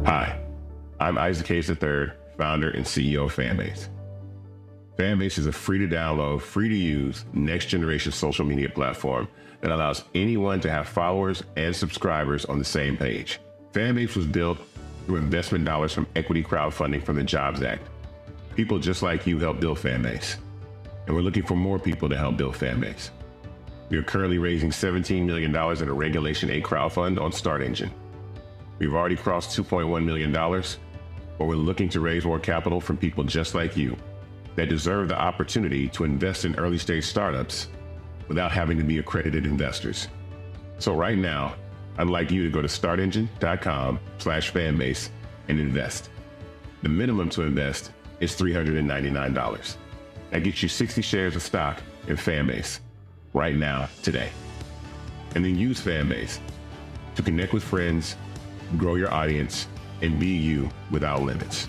Hi, I'm Isaac Hayes III, founder and CEO of Fanbase. Fanbase is a free-to-download, free-to-use, next-generation social media platform that allows anyone to have followers and subscribers on the same page. Fanbase was built through investment dollars from equity crowdfunding from the Jobs Act. People just like you help build Fanbase, and we're looking for more people to help build Fanbase. We are currently raising $17 million in a Regulation A crowdfund on Start Engine. We've already crossed $2.1 million, but we're looking to raise more capital from people just like you that deserve the opportunity to invest in early stage startups without having to be accredited investors. So right now, I'd like you to go to startengine.com/fanbase and invest. The minimum to invest is $399. That gets you 60 shares of stock in Fanbase right now, today. And then use Fanbase to connect with friends, grow your audience, and be you without limits.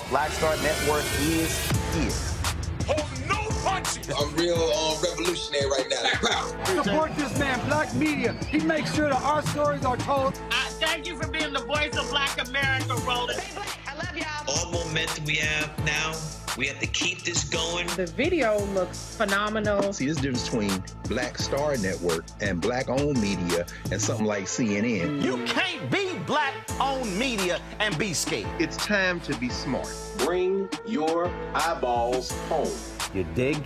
Black Star Network is here. Hold no punches. I'm real revolutionary right now. Black power. Support this man, Black Media. He makes sure that our stories are told. Thank you for being the voice of Black America, Roland. Hey, Black, I love y'all. All momentum we have now, we have to keep this going. The video looks phenomenal. See, this difference between Black Star Network and Black-owned media and something like CNN. You can't be Black-owned media and be scared. It's time to be smart. Bring your eyeballs home. You dig?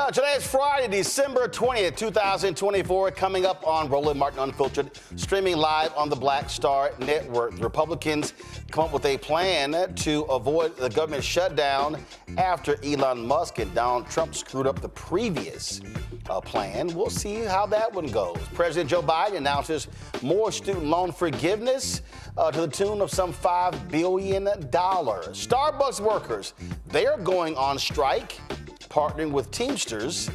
Well, today is Friday, December 20th, 2024, coming up on Roland Martin Unfiltered, streaming live on the Black Star Network. The Republicans come up with a plan to avoid the government shutdown after Elon Musk and Donald Trump screwed up the previous plan. We'll see how that one goes. President Joe Biden announces more student loan forgiveness to the tune of some $5 billion. Starbucks workers, they're going on strike, partnering with Teamsters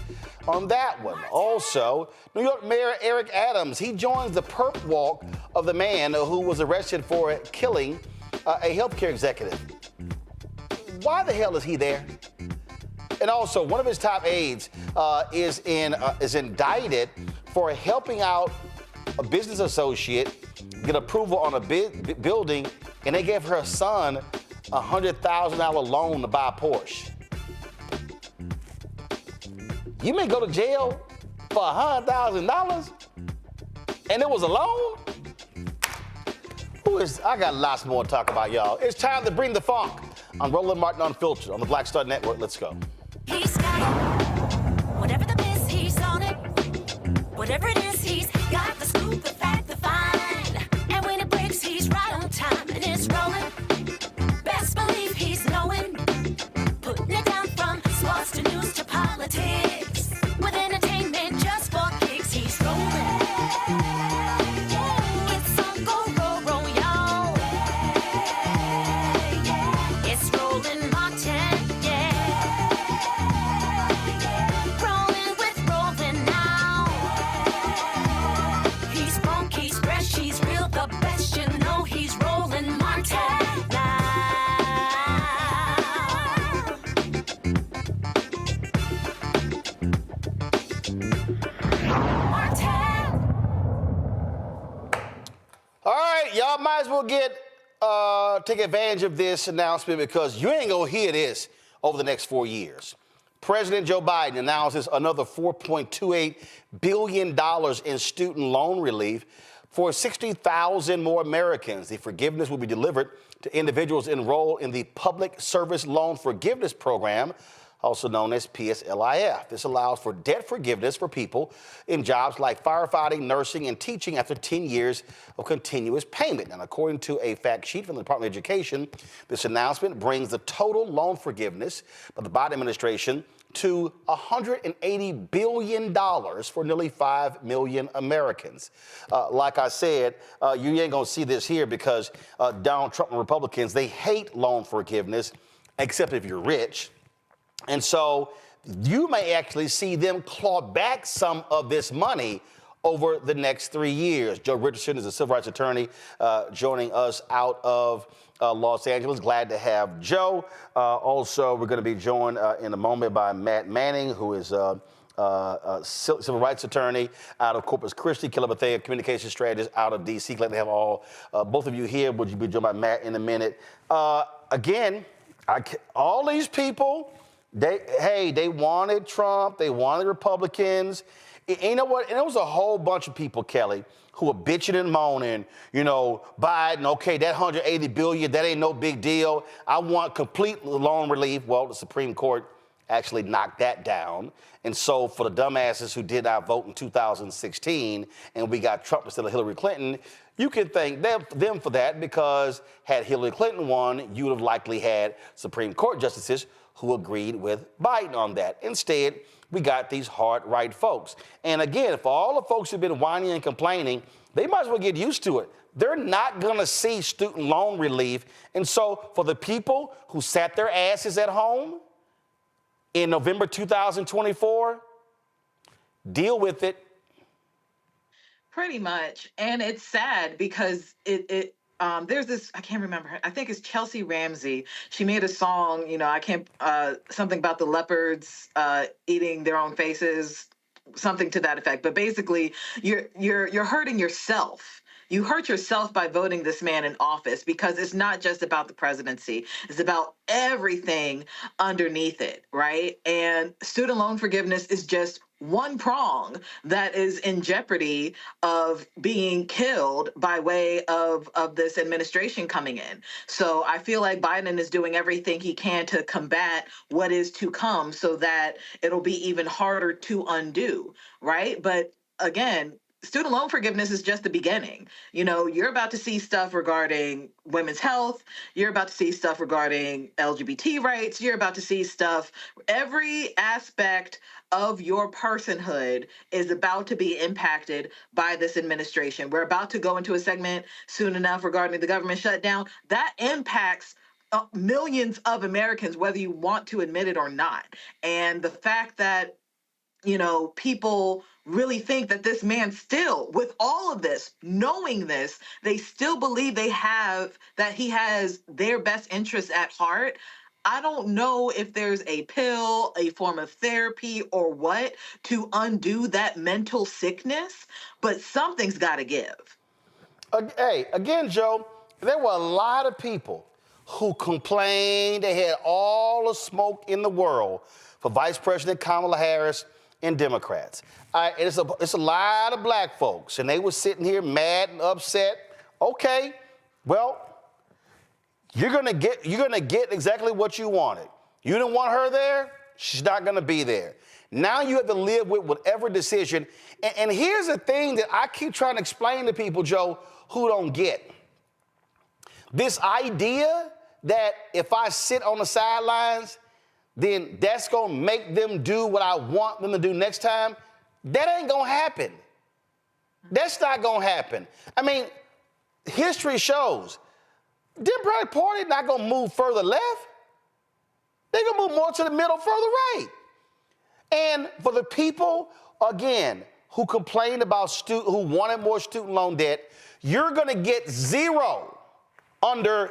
on that one. Also, New York Mayor Eric Adams, he joins the perp walk of the man who was arrested for killing a healthcare executive. Why the hell is he there? And also, one of his top aides is indicted for helping out a business associate get approval on a building, and they gave her son a $100,000 loan to buy a Porsche. You may go to jail for $100,000, and it was a loan? I got lots more to talk about, y'all. It's time to bring the funk on Roland Martin Unfiltered on the Black Star Network. Let's go. He's got it. Whatever the biz, he's on it. Whatever it is, he's got the scoop, the fact, the find. And when it breaks, he's right on time, and it's rolling. Best believe he's knowing. Putting it down from sports to news to politics. With entertainment just for kicks, he's rolling. It's on go, roll, y'all. It's Roland Martin, yeah. Rolling with Roland now. He's funky, he's fresh, he's real, the best, you know he's Roland Martin now. All right, y'all might as well take advantage of this announcement because you ain't gonna hear this over the next 4 years. President Joe Biden announces another $4.28 billion in student loan relief for 60,000 more Americans. The forgiveness will be delivered to individuals enrolled in the Public Service Loan Forgiveness Program, also known as PSLIF. This allows for debt forgiveness for people in jobs like firefighting, nursing, and teaching after 10 years of continuous payment. And according to a fact sheet from the Department of Education, this announcement brings the total loan forgiveness by the Biden administration to $180 billion for nearly 5 million Americans. Like I said, you ain't gonna see this here because Donald Trump and Republicans, they hate loan forgiveness, except if you're rich. And so you may actually see them claw back some of this money over the next 3 years. Joe Richardson is a civil rights attorney joining us out of Los Angeles. Glad to have Joe. Also, we're going to be joined in a moment by Matt Manning, who is a civil rights attorney out of Corpus Christi, Killer Bethea, communication strategist out of D.C. Glad to have both of you here. Would you be joined by Matt in a minute? Again, all these people, they wanted Trump, they wanted Republicans. You know what? And there was a whole bunch of people, Kelly, who were bitching and moaning, you know, Biden, okay, that $180 billion, that ain't no big deal. I want complete loan relief. Well, the Supreme Court actually knocked that down. And so for the dumbasses who did not vote in 2016 and we got Trump instead of Hillary Clinton, you can thank them for that because had Hillary Clinton won, you would have likely had Supreme Court justices who agreed with Biden on that. Instead, we got these hard right folks. And again, for all the folks who've been whining and complaining, they might as well get used to it. They're not gonna see student loan relief. And so for the people who sat their asses at home in November 2024, deal with it. Pretty much. And it's sad because there's this, I can't remember her, I think it's Chelsea Ramsey. She made a song, you know, something about the leopards eating their own faces, something to that effect. But basically, you're hurting yourself. You hurt yourself by voting this man in office because it's not just about the presidency. It's about everything underneath it, right? And student loan forgiveness is just one prong that is in jeopardy of being killed by way of this administration coming in. So I feel like Biden is doing everything he can to combat what is to come so that it'll be even harder to undo, right? But again, student loan forgiveness is just the beginning. You know, you're about to see stuff regarding women's health. You're about to see stuff regarding LGBT rights. You're about to see stuff, every aspect of your personhood is about to be impacted by this administration. We're about to go into a segment soon enough regarding the government shutdown. That impacts millions of Americans, whether you want to admit it or not. And the fact that, you know, people really think that this man still, with all of this, knowing this, they still believe that he has their best interests at heart. I don't know if there's a pill, a form of therapy, or what to undo that mental sickness, but something's got to give. Hey, again, Joe, there were a lot of people who complained they had all the smoke in the world for Vice President Kamala Harris and Democrats. It's a lot of black folks, and they were sitting here mad and upset. Okay, well, you're gonna get exactly what you wanted. You didn't want her there, she's not gonna be there. Now you have to live with whatever decision. And here's the thing that I keep trying to explain to people, Joe, who don't get. This idea that if I sit on the sidelines, then that's gonna make them do what I want them to do next time, that ain't gonna happen. That's not gonna happen. I mean, history shows Democratic Party not gonna move further left. They're gonna move more to the middle, further right. And for the people, again, who complained about who wanted more student loan debt, you're gonna get zero under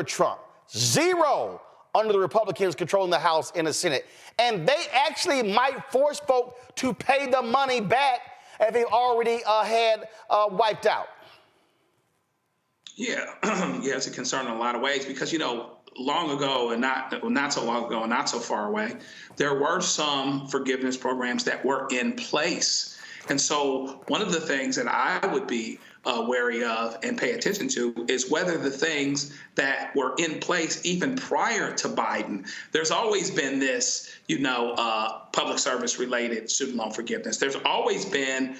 Trump, zero under the Republicans controlling the House and the Senate. And they actually might force folk to pay the money back that they've already had wiped out. Yeah, yeah, it's a concern in a lot of ways because, you know, long ago and not so long ago and not so far away, there were some forgiveness programs that were in place. And so one of the things that I would be wary of and pay attention to is whether the things that were in place even prior to Biden, there's always been this, you know, public service related student loan forgiveness. There's always been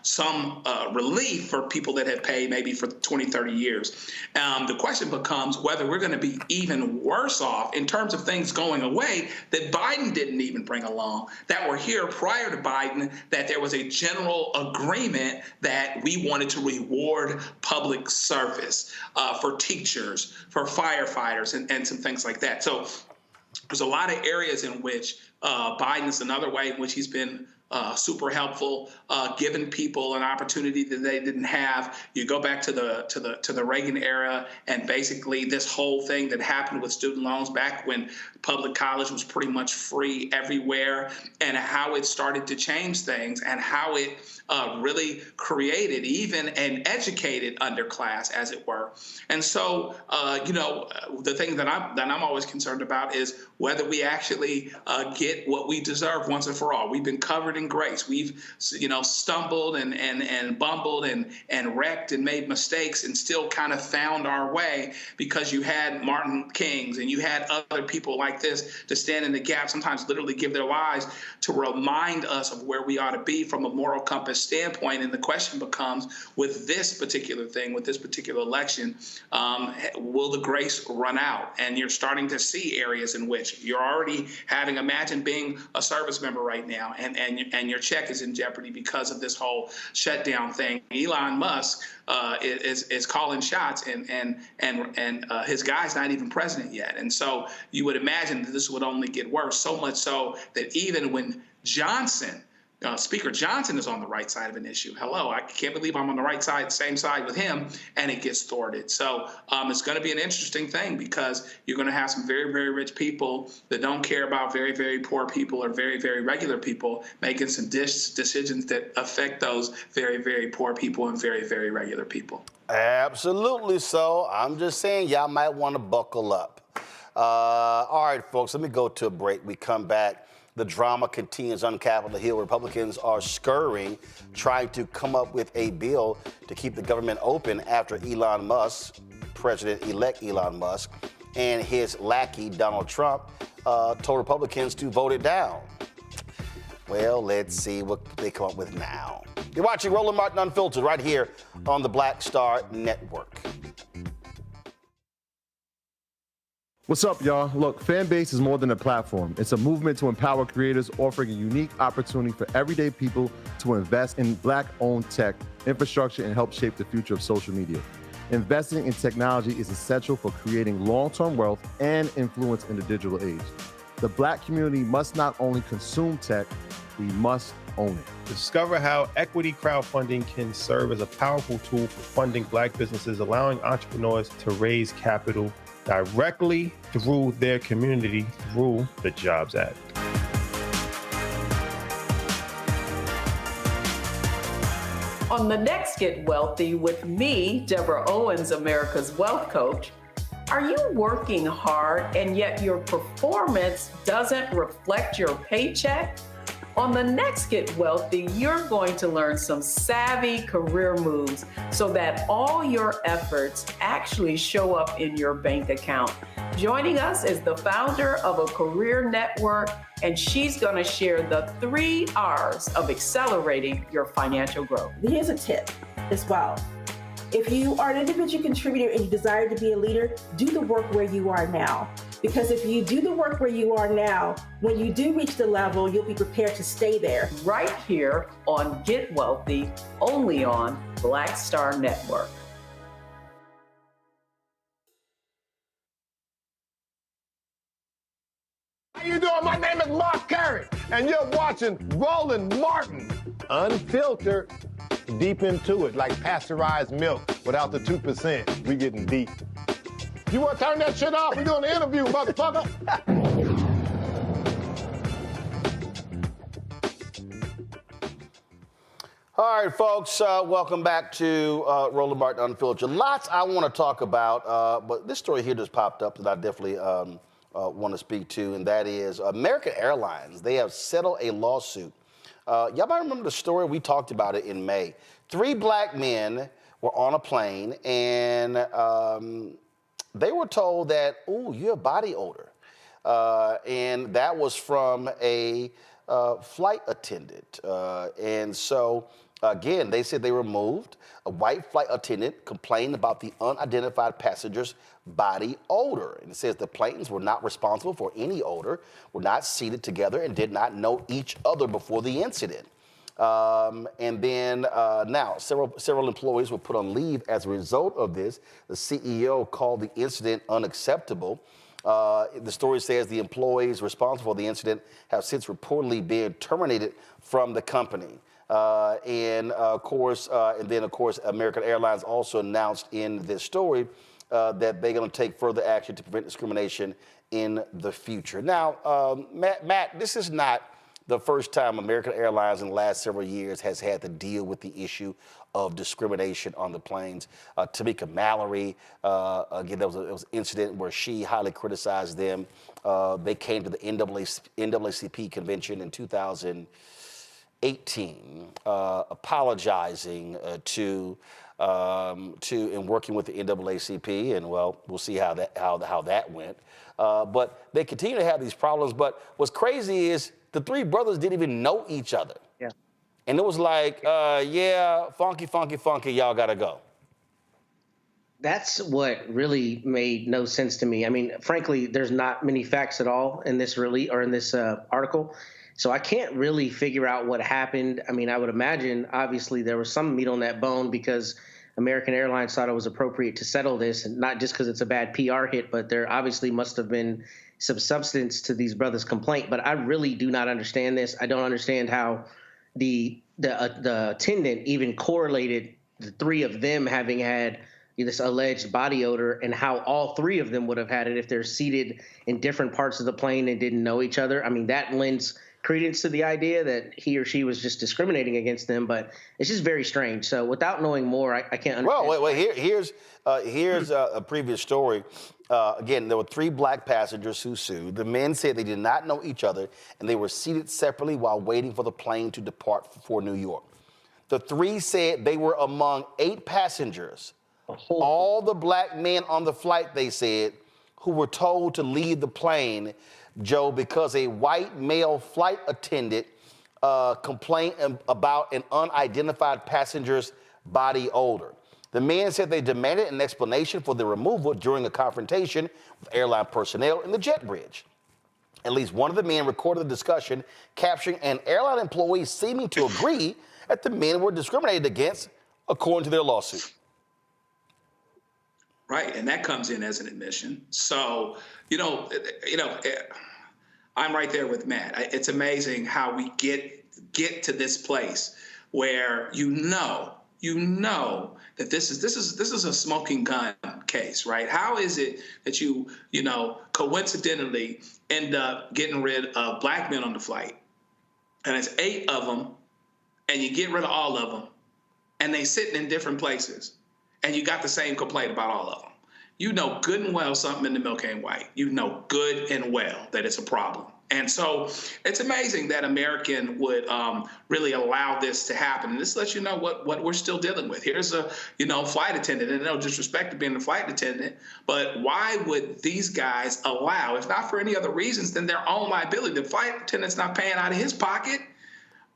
some relief for people that have paid maybe for 20, 30 years. The question becomes whether we're going to be even worse off in terms of things going away that Biden didn't even bring along, that were here prior to Biden, that there was a general agreement that we wanted to reward public service for teachers, for firefighters, and some things like that. So there's a lot of areas in which Biden is another way in which he's been super helpful, giving people an opportunity that they didn't have. You go back to the Reagan era, and basically this whole thing that happened with student loans back when public college was pretty much free everywhere, and how it started to change things, and how it really created even an educated underclass, as it were. And so, you know, the thing that I'm always concerned about is whether we actually get what we deserve once and for all. We've been covered in grace. We've, you know, stumbled and bumbled and wrecked and made mistakes and still kind of found our way because you had Martin Kings and you had other people like this to stand in the gap, sometimes literally give their lives to remind us of where we ought to be from a moral compass standpoint. And the question becomes, with this particular thing, with this particular election, will the grace run out? And you're starting to see areas in which you're already having, imagine being a service member right now, and your check is in jeopardy because of this whole shutdown thing. Elon Musk is calling shots, and his guy's not even president yet. And so you would imagine that this would only get worse, so much so that even when Speaker Johnson is on the right side of an issue. Hello, I can't believe I'm on the right side, same side with him, and it gets thwarted. So it's going to be an interesting thing because you're going to have some very, very rich people that don't care about very, very poor people or very, very regular people making some decisions that affect those very, very poor people and very, very regular people. Absolutely so. I'm just saying y'all might want to buckle up. All right, folks, let me go to a break. We come back. The drama continues on Capitol Hill. Republicans are scurrying, trying to come up with a bill to keep the government open after Elon Musk, President-elect Elon Musk, and his lackey, Donald Trump, told Republicans to vote it down. Well, let's see what they come up with now. You're watching Roland Martin Unfiltered right here on the Black Star Network. What's up, y'all? Look, Fanbase is more than a platform. It's a movement to empower creators, offering a unique opportunity for everyday people to invest in Black-owned tech, infrastructure, and help shape the future of social media. Investing in technology is essential for creating long-term wealth and influence in the digital age. The Black community must not only consume tech, we must own it. Discover how equity crowdfunding can serve as a powerful tool for funding Black businesses, allowing entrepreneurs to raise capital directly through their community through the Jobs Act. On the next Get Wealthy with me, Deborah Owens, America's Wealth Coach, are you working hard and yet your performance doesn't reflect your paycheck? On the next Get Wealthy, you're going to learn some savvy career moves so that all your efforts actually show up in your bank account. Joining us is the founder of a career network, and she's going to share the 3 R's of accelerating your financial growth. Here's a tip as well. If you are an individual contributor and you desire to be a leader, do the work where you are now. Because if you do the work where you are now, when you do reach the level, you'll be prepared to stay there. Right here on Get Wealthy, only on Black Star Network. How you doing? My name is Mark Carey, and you're watching Roland Martin Unfiltered. Deep into it, like pasteurized milk without the 2%. We getting deep. You want to turn that shit off? We're doing the interview, motherfucker. All right, folks, welcome back to Roland Martin Unfiltered. Lots I want to talk about, but this story here just popped up that I definitely want to speak to, and that is American Airlines. They have settled a lawsuit. Y'all might remember the story. We talked about it in May. 3 Black men were on a plane, and they were told that, ooh, you have body odor. And that was from a flight attendant. And so, again, they said they were moved. A white flight attendant complained about the unidentified passenger's body odor. And it says the planes were not responsible for any odor, were not seated together, and did not know each other before the incident. And then now several employees were put on leave as a result of this. The CEO called the incident unacceptable. The story says the employees responsible for the incident have since reportedly been terminated from the company. And of course, American Airlines also announced in this story that they're going to take further action to prevent discrimination in the future. Now, Matt, this is not the first time American Airlines in the last several years has had to deal with the issue of discrimination on the planes. Tamika Mallory, again, there was an incident where she highly criticized them. They came to the NAACP convention in 2018, apologizing to and working with the NAACP, and well, we'll see how that went. But they continue to have these problems. But what's crazy is the 3 brothers didn't even know each other. Yeah. And it was like, yeah, funky, y'all gotta go. That's what really made no sense to me. I mean, frankly, there's not many facts at all in this article. So I can't really figure out what happened. I mean, I would imagine, obviously, there was some meat on that bone because American Airlines thought it was appropriate to settle this, and not just because it's a bad PR hit, but there obviously must have been some substance to these brothers' complaint. But I really do not understand this. I don't understand how the attendant even correlated the 3 of them having had this alleged body odor and how all 3 of them would have had it if they're seated in different parts of the plane and didn't know each other. I mean, that lends credence to the idea that he or she was just discriminating against them, but it's just very strange. So without knowing more, I can't understand. Well, wait. Here's a previous story. Again, there were 3 black passengers who sued. The men said they did not know each other, and they were seated separately while waiting for the plane to depart for New York. The 3 said they were among 8 passengers. All the black men on the flight, they said, who were told to leave the plane, Joe, because a white male flight attendant complained about an unidentified passenger's body odor. The men said they demanded an explanation for the removal during a confrontation with airline personnel in the jet bridge. At least one of the men recorded the discussion, capturing an airline employee seeming to agree that the men were discriminated against, according to their lawsuit. Right, and that comes in as an admission. So, I'm right there with Matt. It's amazing how we get to this place where you know that this is a smoking gun case, right? How is it that you coincidentally end up getting rid of black men on the flight, and it's 8 of them, and you get rid of all of them, and they sitting in different places, and you got the same complaint about all of them? You know good and well something in the milk ain't white. You know good and well that it's a problem. And so it's amazing that American would really allow this to happen. And this lets you know what we're still dealing with. Here's a flight attendant, and no disrespect to being a flight attendant, but why would these guys allow, if not for any other reasons than their own liability? The flight attendant's not paying out of his pocket.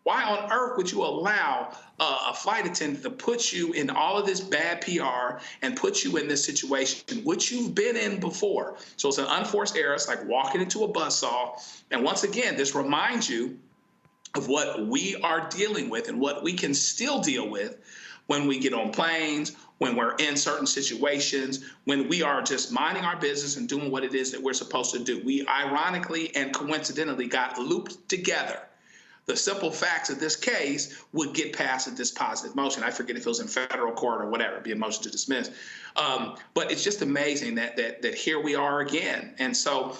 Why on earth would you allow a flight attendant to put you in all of this bad PR and put you in this situation, which you've been in before? So it's an unforced error. It's like walking into a buzzsaw. And once again, this reminds you of what we are dealing with and what we can still deal with when we get on planes, when we're in certain situations, when we are just minding our business and doing what it is that we're supposed to do. We ironically and coincidentally got looped together. The simple facts of this case would get past a dispositive motion. I forget if it was in federal court or whatever, it'd be a motion to dismiss. But it's just amazing that here we are again. And so,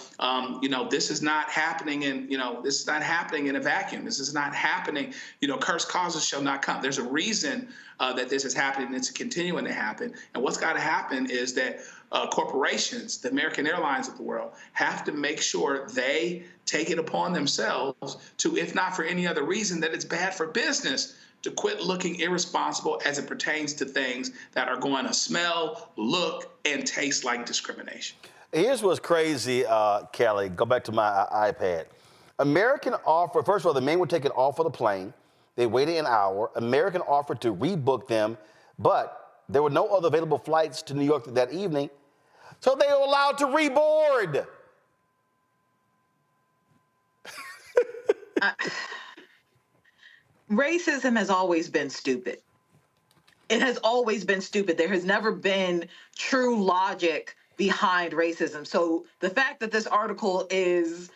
this is not happening in a vacuum. This is not happening. Cursed causes shall not come. There's a reason that this is happening, and it's continuing to happen. And what's got to happen is that corporations, the American Airlines of the world, have to make sure they take it upon themselves to, if not for any other reason, that it's bad for business, to quit looking irresponsible as it pertains to things that are going to smell, look, and taste like discrimination. Here's what's crazy, Kelly. Go back to my iPad. American offered, first of all, the men were taken off of the plane. They waited an hour. American offered to rebook them, but there were no other available flights to New York that evening, so they were allowed to reboard. Racism has always been stupid. It has always been stupid. There has never been true logic behind racism. So the fact that this article is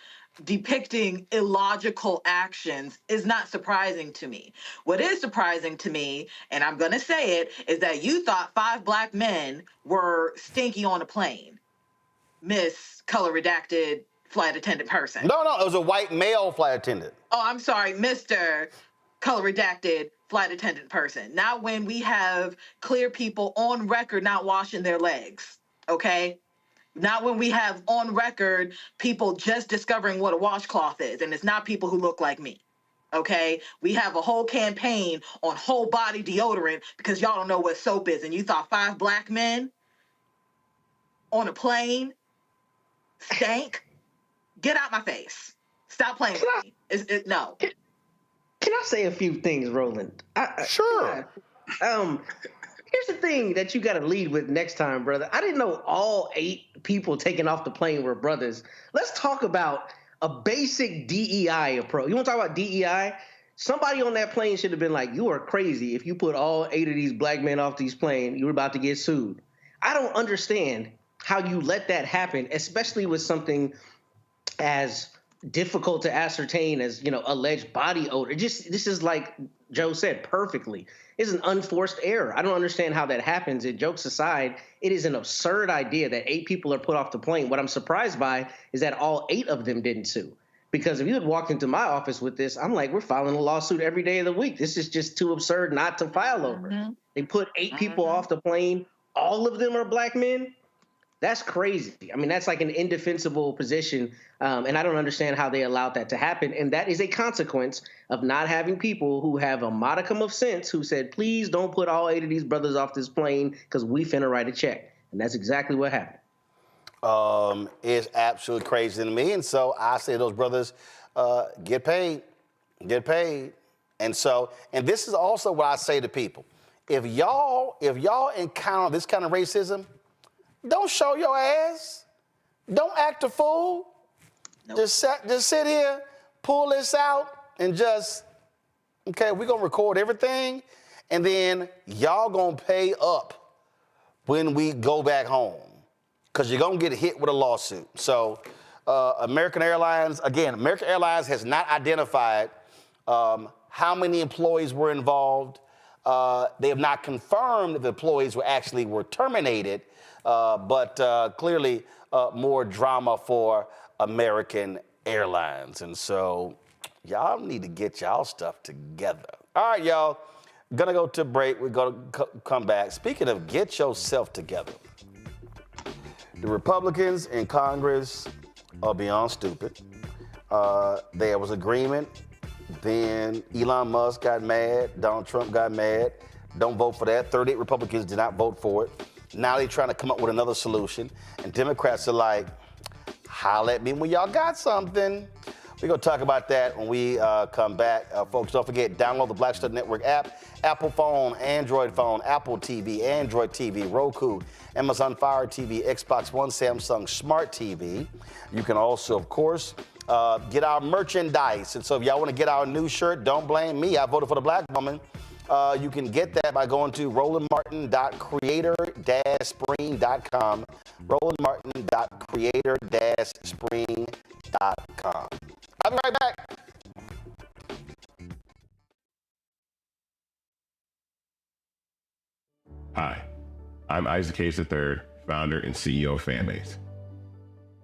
depicting illogical actions is not surprising to me. What is surprising to me, and I'm going to say it, is that you thought 5 black men were stinky on a plane. Miss Color Redacted Flight Attendant person. No, it was a white male flight attendant. Oh, I'm sorry, Mr. Color Redacted Flight Attendant person. Not when we have clear people on record not washing their legs, okay? Not when we have on record people just discovering what a washcloth is, and it's not people who look like me, okay? We have a whole campaign on whole body deodorant because y'all don't know what soap is, and you thought 5 black men on a plane stank? Get out my face. Stop playing with me. No. Can I say a few things, Roland? Sure. Here's the thing that you got to lead with next time, brother. I didn't know all 8 people taking off the plane were brothers. Let's talk about a basic DEI approach. You want to talk about DEI? Somebody on that plane should have been like, you are crazy. If you put all 8 of these black men off these planes, you're about to get sued. I don't understand how you let that happen, especially with something as difficult to ascertain as, alleged body odor. This is like Joe said perfectly. It's an unforced error. I don't understand how that happens. And jokes aside, it is an absurd idea that 8 people are put off the plane. What I'm surprised by is that all 8 of them didn't sue. Because if you had walked into my office with this, I'm like, we're filing a lawsuit every day of the week. This is just too absurd not to file over. They put 8 people off the plane. All of them are black men. That's crazy. I mean, that's like an indefensible position, and I don't understand how they allowed that to happen. And that is a consequence of not having people who have a modicum of sense who said, please don't put all 8 of these brothers off this plane because we finna write a check. And that's exactly what happened. It's absolutely crazy to me. And so I say those brothers get paid. And so, and this is also what I say to people. If y'all encounter this kind of racism, don't show your ass. Don't act a fool. Nope. Just sit here, pull this out, and just, okay, we're going to record everything, and then y'all going to pay up when we go back home, because you're going to get hit with a lawsuit. So American Airlines has not identified how many employees were involved. They have not confirmed if the employees were terminated. But clearly more drama for American Airlines. And so y'all need to get y'all stuff together. All right, y'all. Gonna go to break. We're gonna come back. Speaking of get yourself together, the Republicans in Congress are beyond stupid. There was agreement. Then Elon Musk got mad. Donald Trump got mad. Don't vote for that. 38 Republicans did not vote for it. Now they're trying to come up with another solution. And Democrats are like, holla at me when y'all got something. We're going to talk about that when we come back. Folks, don't forget, download the Black Star Network app. Apple phone, Android phone, Apple TV, Android TV, Roku, Amazon Fire TV, Xbox One, Samsung Smart TV. You can also, of course, get our merchandise. And so if y'all want to get our new shirt, don't blame me. I voted for the black woman. You can get that by going to rolandmartin.creator-spring.com. rolandmartin.creator-spring.com. I'll be right back. Hi, I'm Isaac Hayes III, founder and CEO of Fanbase.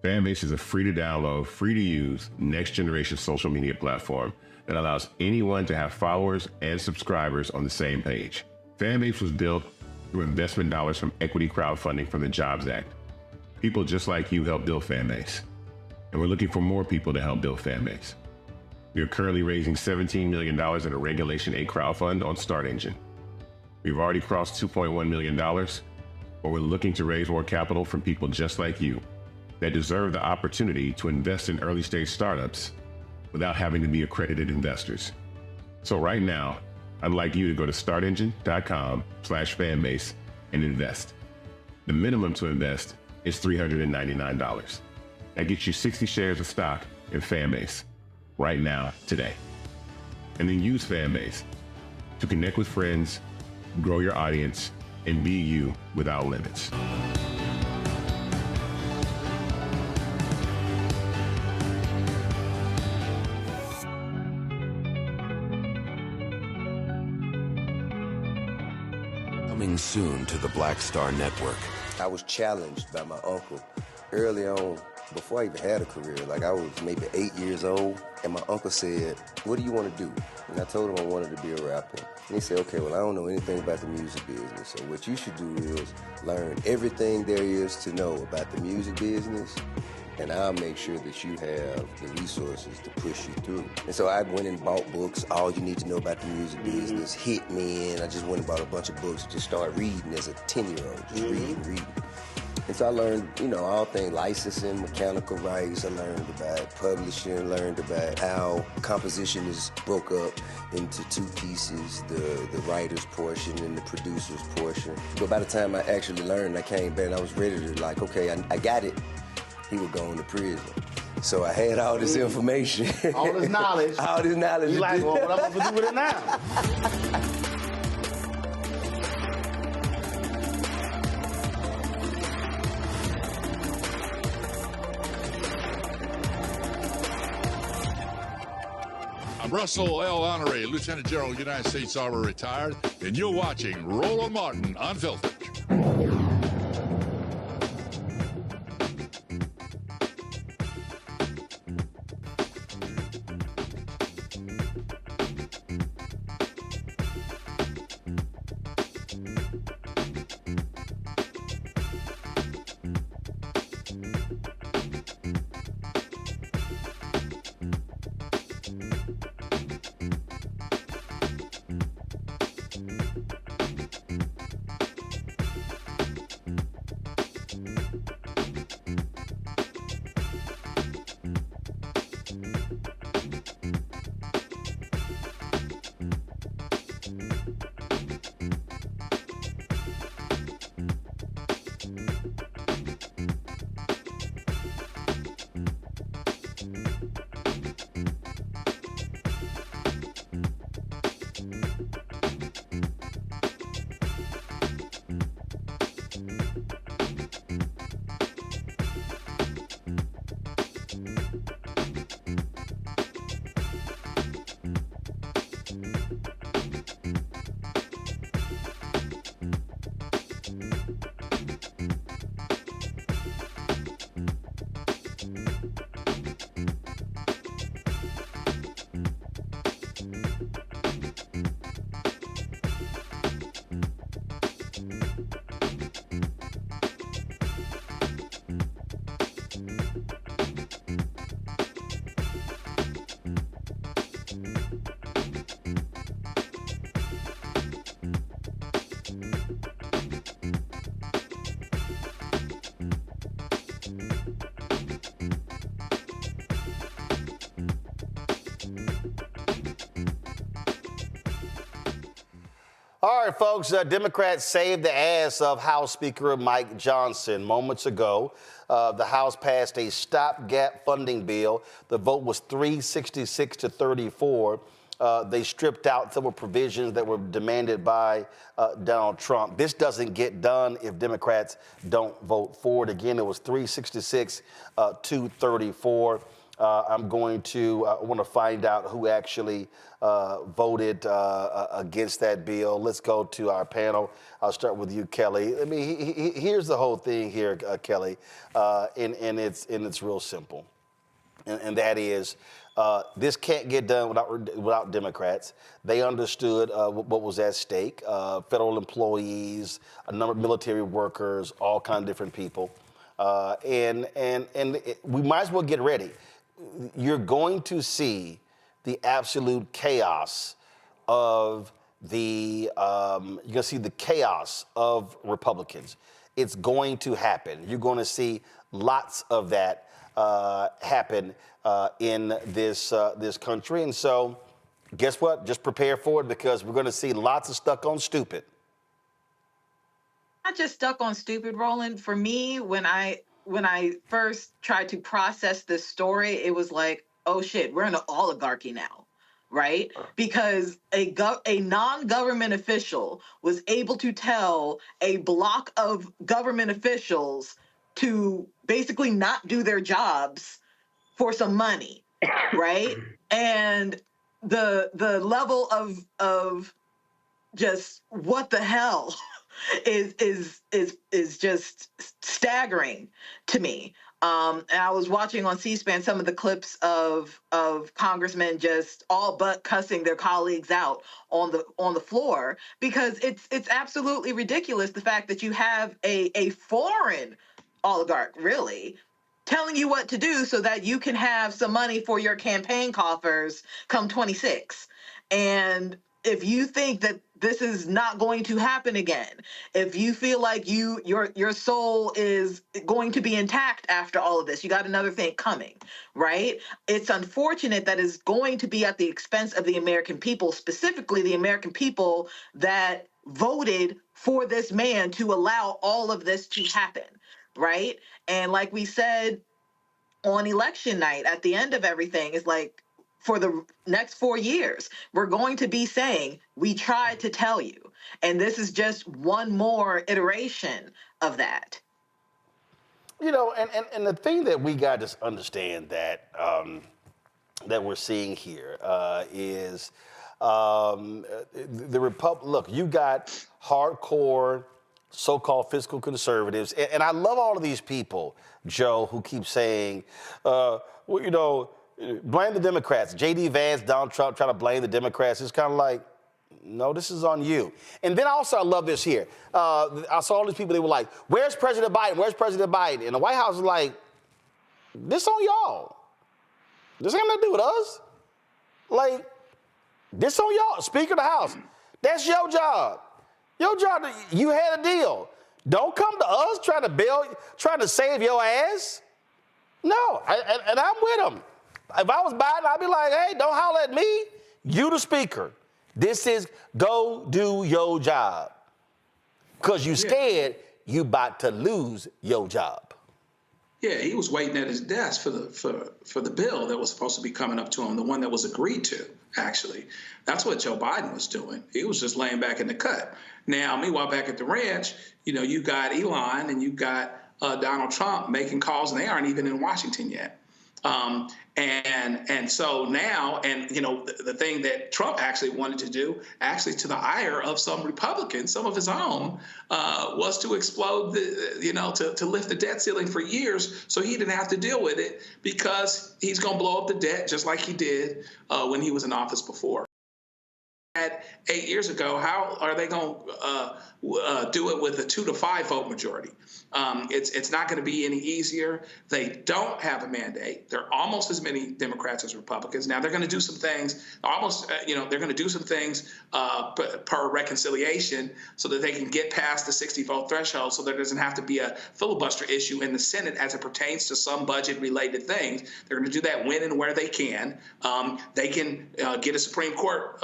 Fanbase is a free-to-download, free-to-use, next-generation social media platform that allows anyone to have followers and subscribers on the same page. Fanbase was built through investment dollars from equity crowdfunding from the Jobs Act. People just like you helped build Fanbase, and we're looking for more people to help build Fanbase. We are currently raising $17 million in a Regulation A crowdfund on Start Engine. We've already crossed $2.1 million, but we're looking to raise more capital from people just like you that deserve the opportunity to invest in early-stage startups without having to be accredited investors. So right now, I'd like you to go to startengine.com/fanbase and invest. The minimum to invest is $399. That gets you 60 shares of stock in Fanbase right now, today. And then use Fanbase to connect with friends, grow your audience, and be you without limits. Coming soon to the Black Star Network. I was challenged by my uncle early on, before I even had a career. Like, I was maybe 8 years old, and my uncle said, "What do you want to do?" And I told him I wanted to be a rapper. And he said, "Okay, well, I don't know anything about the music business, so what you should do is learn everything there is to know about the music business, and I'll make sure that you have the resources to push you through." And so I went and bought books, All You Need to Know About the Music Business, Hit Me In. I just went and bought a bunch of books to start reading as a 10-year-old, just reading. And so I learned, all things licensing, mechanical rights. I learned about publishing, learned about how composition is broke up into two pieces, the writer's portion and the producer's portion. But by the time I actually learned, I came back and I was ready to okay, I got it. He would go into prison. So I had all this information. All this knowledge. All this knowledge. You like, well, what am I supposed to do with it now? I'm Russell L. Honoré, Lieutenant General, United States Army, retired, and you're watching Roland Martin Unfiltered. All right, folks, Democrats saved the ass of House Speaker Mike Johnson. Moments ago, the House passed a stopgap funding bill. The vote was 366 to 34. They stripped out several provisions that were demanded by Donald Trump. This doesn't get done if Democrats don't vote for it. Again, it was 366 to 34. I'm going to want to find out who actually voted against that bill. Let's go to our panel. I'll start with you, Kelly. I mean, here's the whole thing here, Kelly, and it's real simple, and that is this can't get done without Democrats. They understood what was at stake: federal employees, a number of military workers, all kinds of different people, and we might as well get ready. You're going to see the absolute chaos of you're going to see the chaos of Republicans. It's going to happen. You're going to see lots of that happen in this country. And so guess what? Just prepare for it, because we're going to see lots of stuck on stupid. Not just stuck on stupid, Roland. For me, when I first tried to process this story, it was like, oh shit, we're in an oligarchy now, right? Because a non-government official was able to tell a block of government officials to basically not do their jobs for some money, right? And the level of just what the hell is just staggering to me. And I was watching on C-SPAN some of the clips of congressmen just all but cussing their colleagues out on the floor, because it's absolutely ridiculous, the fact that you have a foreign oligarch really telling you what to do so that you can have some money for your campaign coffers come 26. And if you think that this is not going to happen again, if you feel like your soul is going to be intact after all of this, you got another thing coming, right? It's unfortunate that it's going to be at the expense of the American people, specifically the American people that voted for this man to allow all of this to happen, right? And like we said on election night, at the end of everything, is like, for the next 4 years, we're going to be saying, we tried to tell you. And this is just one more iteration of that. You know, and the thing that we got to understand that that we're seeing here is the Republic. Look, you got hardcore so-called fiscal conservatives, and I love all of these people, Joe, who keep saying, well, you know, blame the Democrats. J.D. Vance, Donald Trump trying to blame the Democrats. It's kind of like, no, this is on you. And then also, I love this here. I saw all these people, they were like, where's President Biden? Where's President Biden? And the White House is like, this on y'all. This ain't nothing to do with us. Like, this on y'all. Speaker of the House, that's your job. Your job, you had a deal. Don't come to us trying to save your ass. No, and I'm with them. If I was Biden, I'd be like, hey, don't holler at me. You the speaker. This is go do your job. Because you scared you about to lose your job. Yeah, he was waiting at his desk for the bill that was supposed to be coming up to him, the one that was agreed to, actually. That's what Joe Biden was doing. He was just laying back in the cut. Now, meanwhile, back at the ranch, you know, you got Elon and you got Donald Trump making calls, and they aren't even in Washington yet. And so now, and you know, the thing that Trump actually wanted to do, actually to the ire of some Republicans, some of his own, was to explode to lift the debt ceiling for years, so he didn't have to deal with it, because he's going to blow up the debt just like he did when he was in office before. 8 years ago, how are they going to do it with a 2 to 5 vote majority? It's not going to be any easier. They don't have a mandate. There are almost as many Democrats as Republicans. Now they're going to do some things. They're going to do some things per reconciliation, so that they can get past the 60 vote threshold, so there doesn't have to be a filibuster issue in the Senate as it pertains to some budget related things. They're going to do that when and where they can. They can get a Supreme Court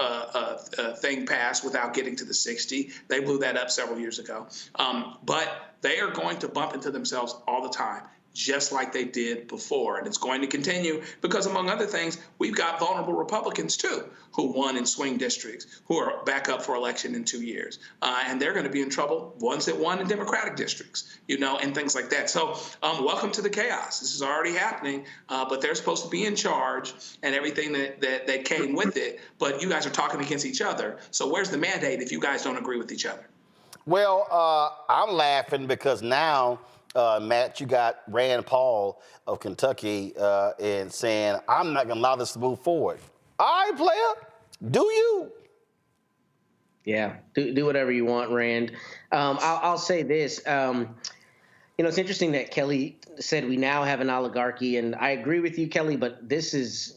thing passed without getting to the 60. They blew that up several years ago. But they are going to bump into themselves all the time, just like they did before. And it's going to continue because, among other things, we've got vulnerable Republicans, too, who won in swing districts, who are back up for election in 2 years. And they're going to be in trouble, ones that won in Democratic districts, and things like that. So welcome to the chaos. This is already happening, but they're supposed to be in charge and everything that came with it. But you guys are talking against each other. So where's the mandate if you guys don't agree with each other? Well, I'm laughing because now, Matt, you got Rand Paul of Kentucky and saying, I'm not going to allow this to move forward. All right, player, do you? Yeah, do whatever you want, Rand. I'll say this. It's interesting that Kelly said we now have an oligarchy, and I agree with you, Kelly, but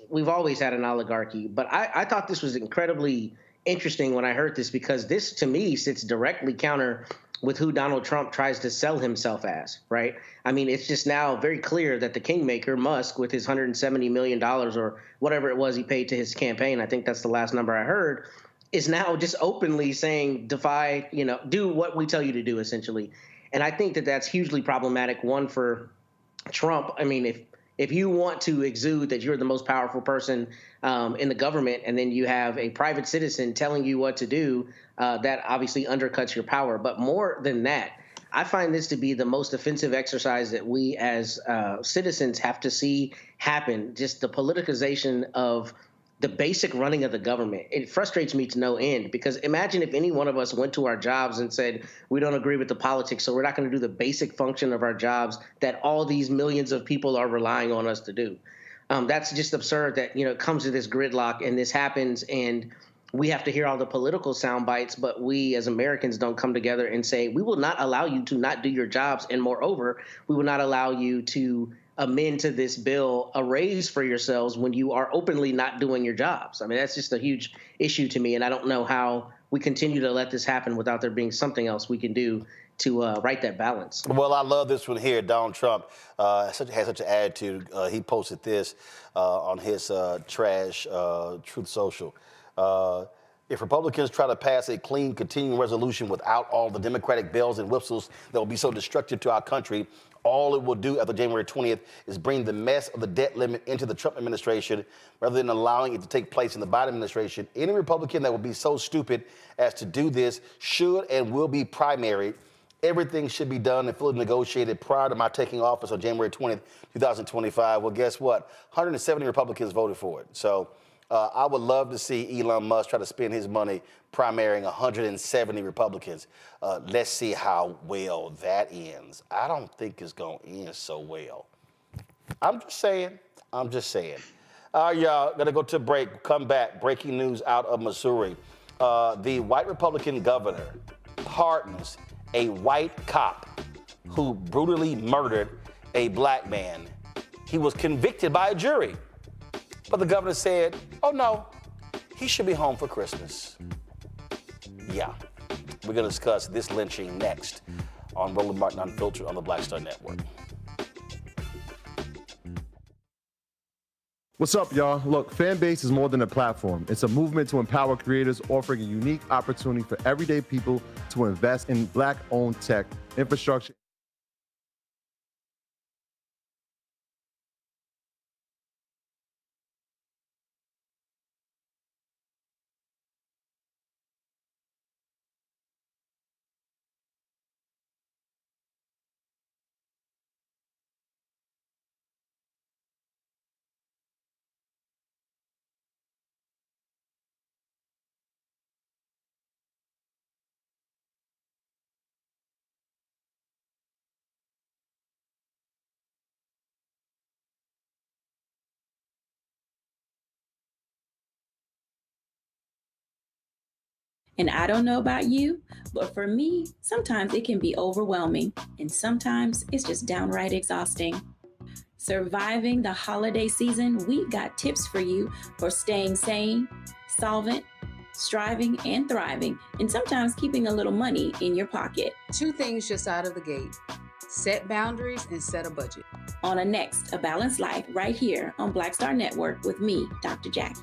we've always had an oligarchy. But I thought this was incredibly interesting when I heard this, because this, to me, sits directly counter with who Donald Trump tries to sell himself as, right? I mean, it's just now very clear that the kingmaker, Musk, with his $170 million or whatever it was he paid to his campaign, I think that's the last number I heard, is now just openly saying, do what we tell you to do, essentially. And I think that that's hugely problematic, one, for Trump. I mean, if you want to exude that you're the most powerful person in the government, and then you have a private citizen telling you what to do, that obviously undercuts your power. But more than that, I find this to be the most offensive exercise that we as citizens have to see happen, just the politicization of the basic running of the government. It frustrates me to no end, because imagine if any one of us went to our jobs and said, we don't agree with the politics, so we're not going to do the basic function of our jobs that all these millions of people are relying on us to do. That's just absurd that, it comes to this gridlock and this happens, and we have to hear all the political sound bites, but we as Americans don't come together and say, we will not allow you to not do your jobs. And moreover, we will not allow you to amend to this bill a raise for yourselves when you are openly not doing your jobs. I mean, that's just a huge issue to me. And I don't know how we continue to let this happen without there being something else we can do to right that balance. Well, I love this one here. Donald Trump has such an attitude. He posted this on his trash Truth Social. If Republicans try to pass a clean, continuing resolution without all the Democratic bells and whistles that will be so destructive to our country, all it will do after January 20th is bring the mess of the debt limit into the Trump administration rather than allowing it to take place in the Biden administration. Any Republican that will be so stupid as to do this should and will be primaried. Everything should be done and fully negotiated prior to my taking office on January 20th, 2025. Well, guess what? 170 Republicans voted for it. So I would love to see Elon Musk try to spend his money primarying 170 Republicans. Let's see how well that ends. I don't think it's going to end so well. I'm just saying. All right, y'all, got to go to a break. Come back. Breaking news out of Missouri. The white Republican governor pardons a white cop who brutally murdered a black man. He was convicted by a jury. But the governor said, oh, no, he should be home for Christmas. Yeah, we're going to discuss this lynching next on Roland Martin Unfiltered on the Black Star Network. What's up, y'all? Look, Fanbase is more than a platform. It's a movement to empower creators, offering a unique opportunity for everyday people to invest in Black-owned tech, infrastructure. And I don't know about you, but for me, sometimes it can be overwhelming, and sometimes it's just downright exhausting. Surviving the holiday season, we've got tips for you for staying sane, solvent, striving, and thriving, and sometimes keeping a little money in your pocket. 2 things just out of the gate: set boundaries and set a budget. On A Balanced Life, right here on Black Star Network with me, Dr. Jackie.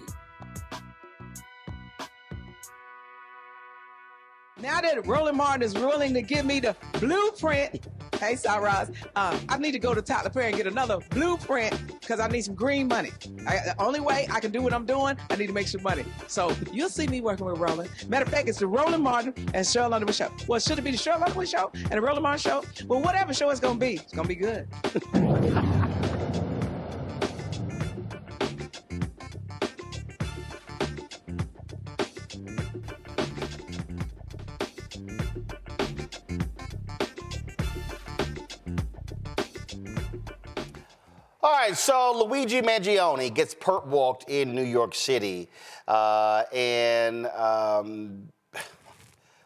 Now that Roland Martin is willing to give me the blueprint, hey, Cyrus, I need to go to Tyler Perry and get another blueprint because I need some green money. The only way I can do what I'm doing, I need to make some money. So you'll see me working with Roland. Matter of fact, it's the Roland Martin and Cheryl Underwood show. Well, should it be the Cheryl Underwood show and the Roland Martin show? Well, whatever show it's going to be good. All right, so Luigi Mangione gets perp walked in New York City, and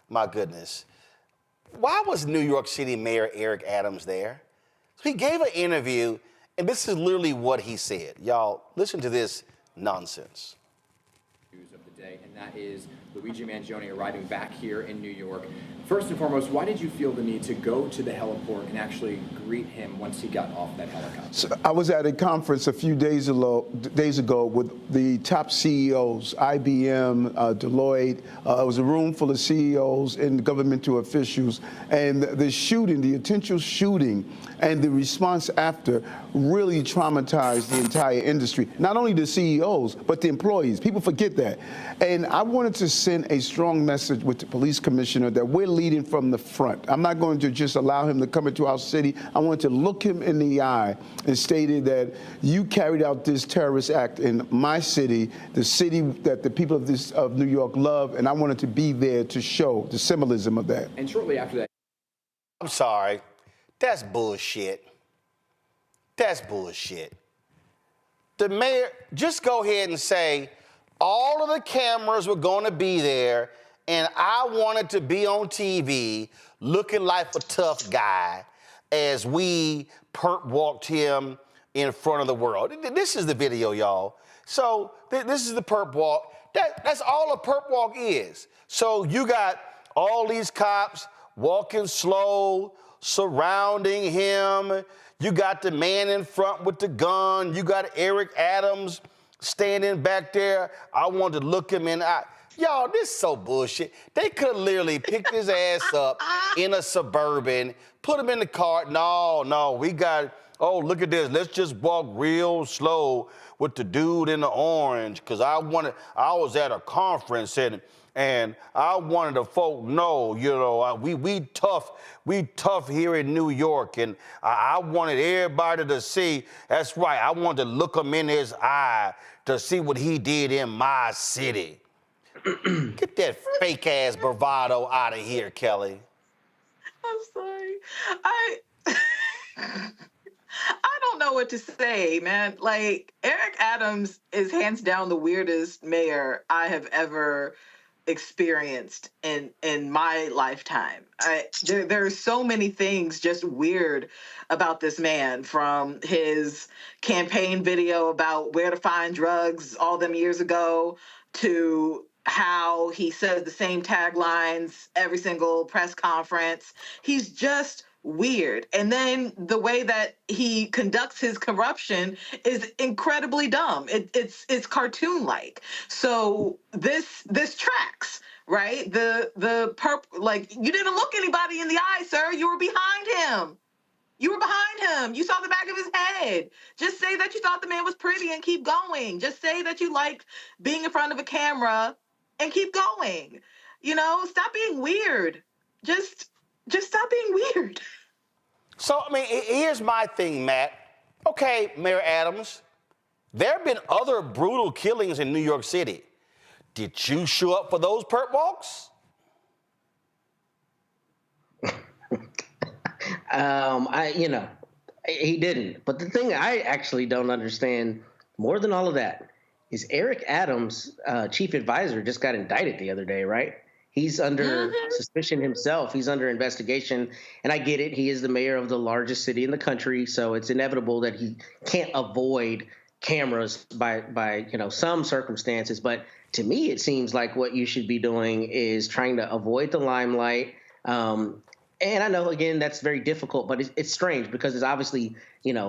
my goodness, why was New York City Mayor Eric Adams there? So he gave an interview, and this is literally what he said. Y'all, listen to this nonsense. News of the day, and that is Luigi Mangione arriving back here in New York. First and foremost, why did you feel the need to go to the heliport and actually greet him once he got off that helicopter? So I was at a conference a few days ago with the top CEOs, IBM, Deloitte. It was a room full of CEOs and governmental officials. And the shooting, the intentional shooting, and the response after really traumatized the entire industry. Not only the CEOs, but the employees. People forget that. And I wanted to send a strong message with the police commissioner that we're leading from the front. I'm not going to just allow him to come into our city. I wanted to look him in the eye and stated that you carried out this terrorist act in my city, the city that the people of New York love, and I wanted to be there to show the symbolism of that. And shortly after that, I'm sorry. That's bullshit. That's bullshit. The mayor, just go ahead and say, all of the cameras were going to be there, and I wanted to be on TV looking like a tough guy as we perp walked him in front of the world. This is the video, y'all. So this is the perp walk. That's all a perp walk is. So you got all these cops walking slow, surrounding him. You got the man in front with the gun. You got Eric Adams standing back there. I wanted to look him in the eye. Y'all, this is so bullshit. They could have literally picked his ass up in a Suburban, put him in the car. No, we got, oh, look at this. Let's just walk real slow with the dude in the orange, because I was at a conference and I wanted the folk know, you know, we tough here in New York, and I wanted everybody to see, that's right, I wanted to look him in his eye to see what he did in my city. Get that fake ass bravado out of here, Kelly. I'm sorry. I don't know what to say, man. Like, Eric Adams is hands down the weirdest mayor I have ever experienced in my lifetime. There are so many things just weird about this man, from his campaign video about where to find drugs all them years ago to how he says the same taglines every single press conference. He's just weird. And then the way that he conducts his corruption is incredibly dumb. It's cartoon-like. So this tracks, right? The perp, like, you didn't look anybody in the eye, sir. You were behind him. You were behind him. You saw the back of his head. Just say that you thought the man was pretty and keep going. Just say that you liked being in front of a camera and keep going. You know, stop being weird. Just stop being weird. So, I mean, here's my thing, Matt. Okay, Mayor Adams, there have been other brutal killings in New York City. Did you show up for those perp walks? He didn't. But the thing I actually don't understand more than all of that is Eric Adams, chief advisor, just got indicted the other day, right? He's under suspicion himself. He's under investigation. And I get it. He is the mayor of the largest city in the country. So it's inevitable that he can't avoid cameras by some circumstances. But to me, it seems like what you should be doing is trying to avoid the limelight. And I know, again, that's very difficult, but it's strange because it's obviously,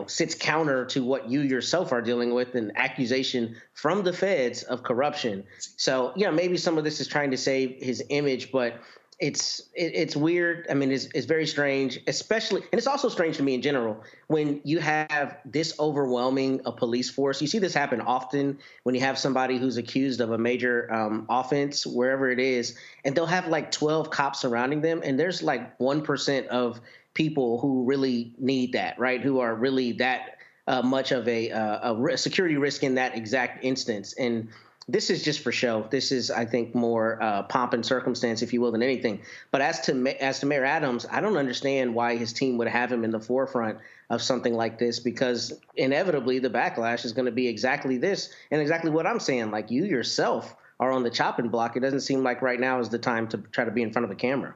sits counter to what you yourself are dealing with, an accusation from the feds of corruption. So, maybe some of this is trying to save his image, but it's weird. I mean, it's very strange, especially, and it's also strange to me in general when you have this overwhelming a police force. You see this happen often when you have somebody who's accused of a major offense, wherever it is, and they'll have like 12 cops surrounding them, and there's like 1% of people who really need that, right? Who are really that much of a security risk in that exact instance. And this is just for show. This is, I think, more pomp and circumstance, if you will, than anything. But as to Mayor Adams, I don't understand why his team would have him in the forefront of something like this, because inevitably the backlash is going to be exactly this and exactly what I'm saying. Like, you yourself are on the chopping block. It doesn't seem like right now is the time to try to be in front of a camera.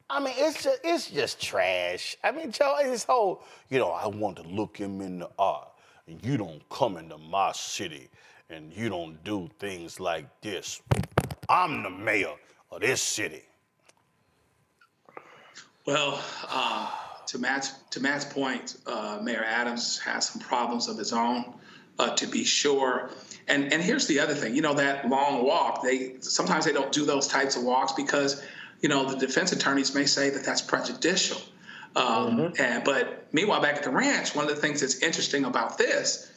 I mean, it's just trash. I mean, Joe, this whole, I want to look him in the eye, and you don't come into my city, and you don't do things like this. I'm the mayor of this city. Well, to Matt's point, Mayor Adams has some problems of his own, to be sure. And here's the other thing, that long walk, sometimes they don't do those types of walks because, the defense attorneys may say that that's prejudicial. But meanwhile, back at the ranch, one of the things that's interesting about this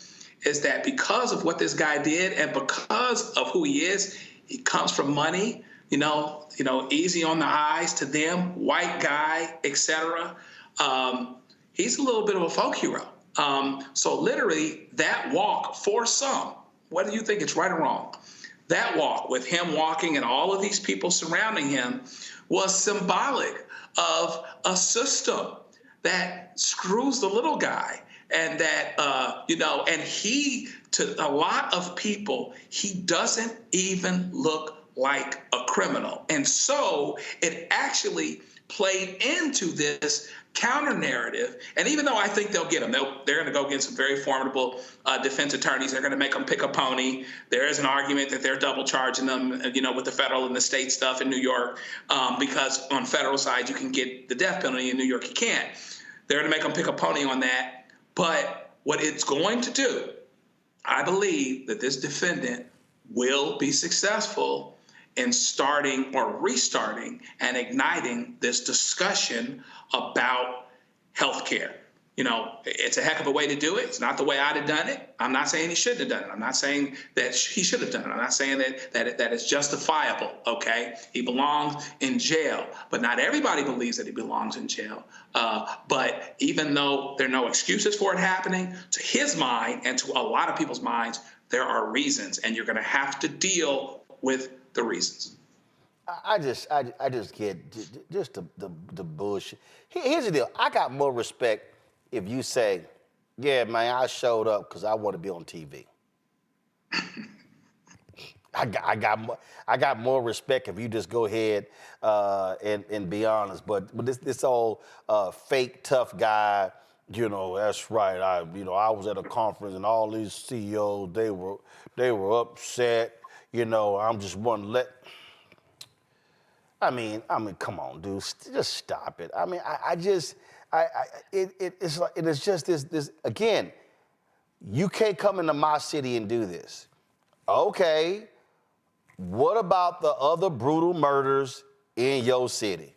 is that because of what this guy did and because of who he is, he comes from money, easy on the eyes to them, white guy, etc. He's a little bit of a folk hero. So literally that walk for some, whether you think it's right or wrong, that walk with him walking and all of these people surrounding him was symbolic of a system that screws the little guy. And that, and he, to a lot of people, he doesn't even look like a criminal. And so it actually played into this counter narrative. And even though I think they'll get him, they're going to go get some very formidable defense attorneys. They're going to make them pick a pony. There is an argument that they're double charging them, with the federal and the state stuff in New York, because on federal side, you can get the death penalty. In New York, you can't. They're going to make them pick a pony on that. But what it's going to do, I believe that this defendant will be successful in starting or restarting and igniting this discussion about healthcare. It's a heck of a way to do it. It's not the way I'd have done it. I'm not saying he shouldn't have done it. I'm not saying that he should have done it. I'm not saying that it's justifiable, okay? He belongs in jail, but not everybody believes that he belongs in jail. But even though there are no excuses for it happening, to his mind and to a lot of people's minds, there are reasons, and you're going to have to deal with the reasons. I just get just the bullshit. Here's the deal. I got more respect if you say, yeah, man, I showed up because I want to be on TV. I got more respect if you just go ahead and be honest. But this old fake tough guy, that's right. I was at a conference and all these CEOs, they were upset. I'm just one let. I mean, come on, dude, just stop it. I mean, it's just this again. You can't come into my city and do this. Okay, what about the other brutal murders in your city?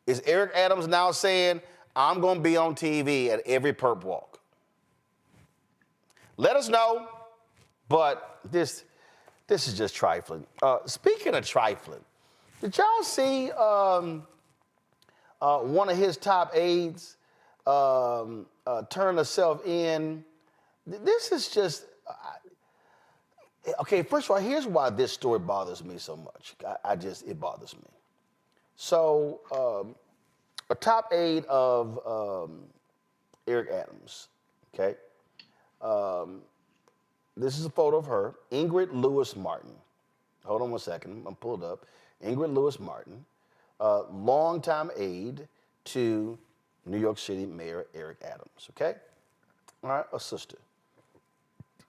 Is Eric Adams now saying, I'm going to be on TV at every perp walk? Let us know, but this is just trifling. Speaking of trifling, did y'all see one of his top aides turn herself in? This is just, okay, first of all, here's why this story bothers me so much. It bothers me. So, a top aide of Eric Adams, okay? This is a photo of her, Ingrid Lewis Martin. Hold on one second, I'm pulled up. Ingrid Lewis Martin, longtime aide to New York City Mayor Eric Adams, okay? All right, a sister.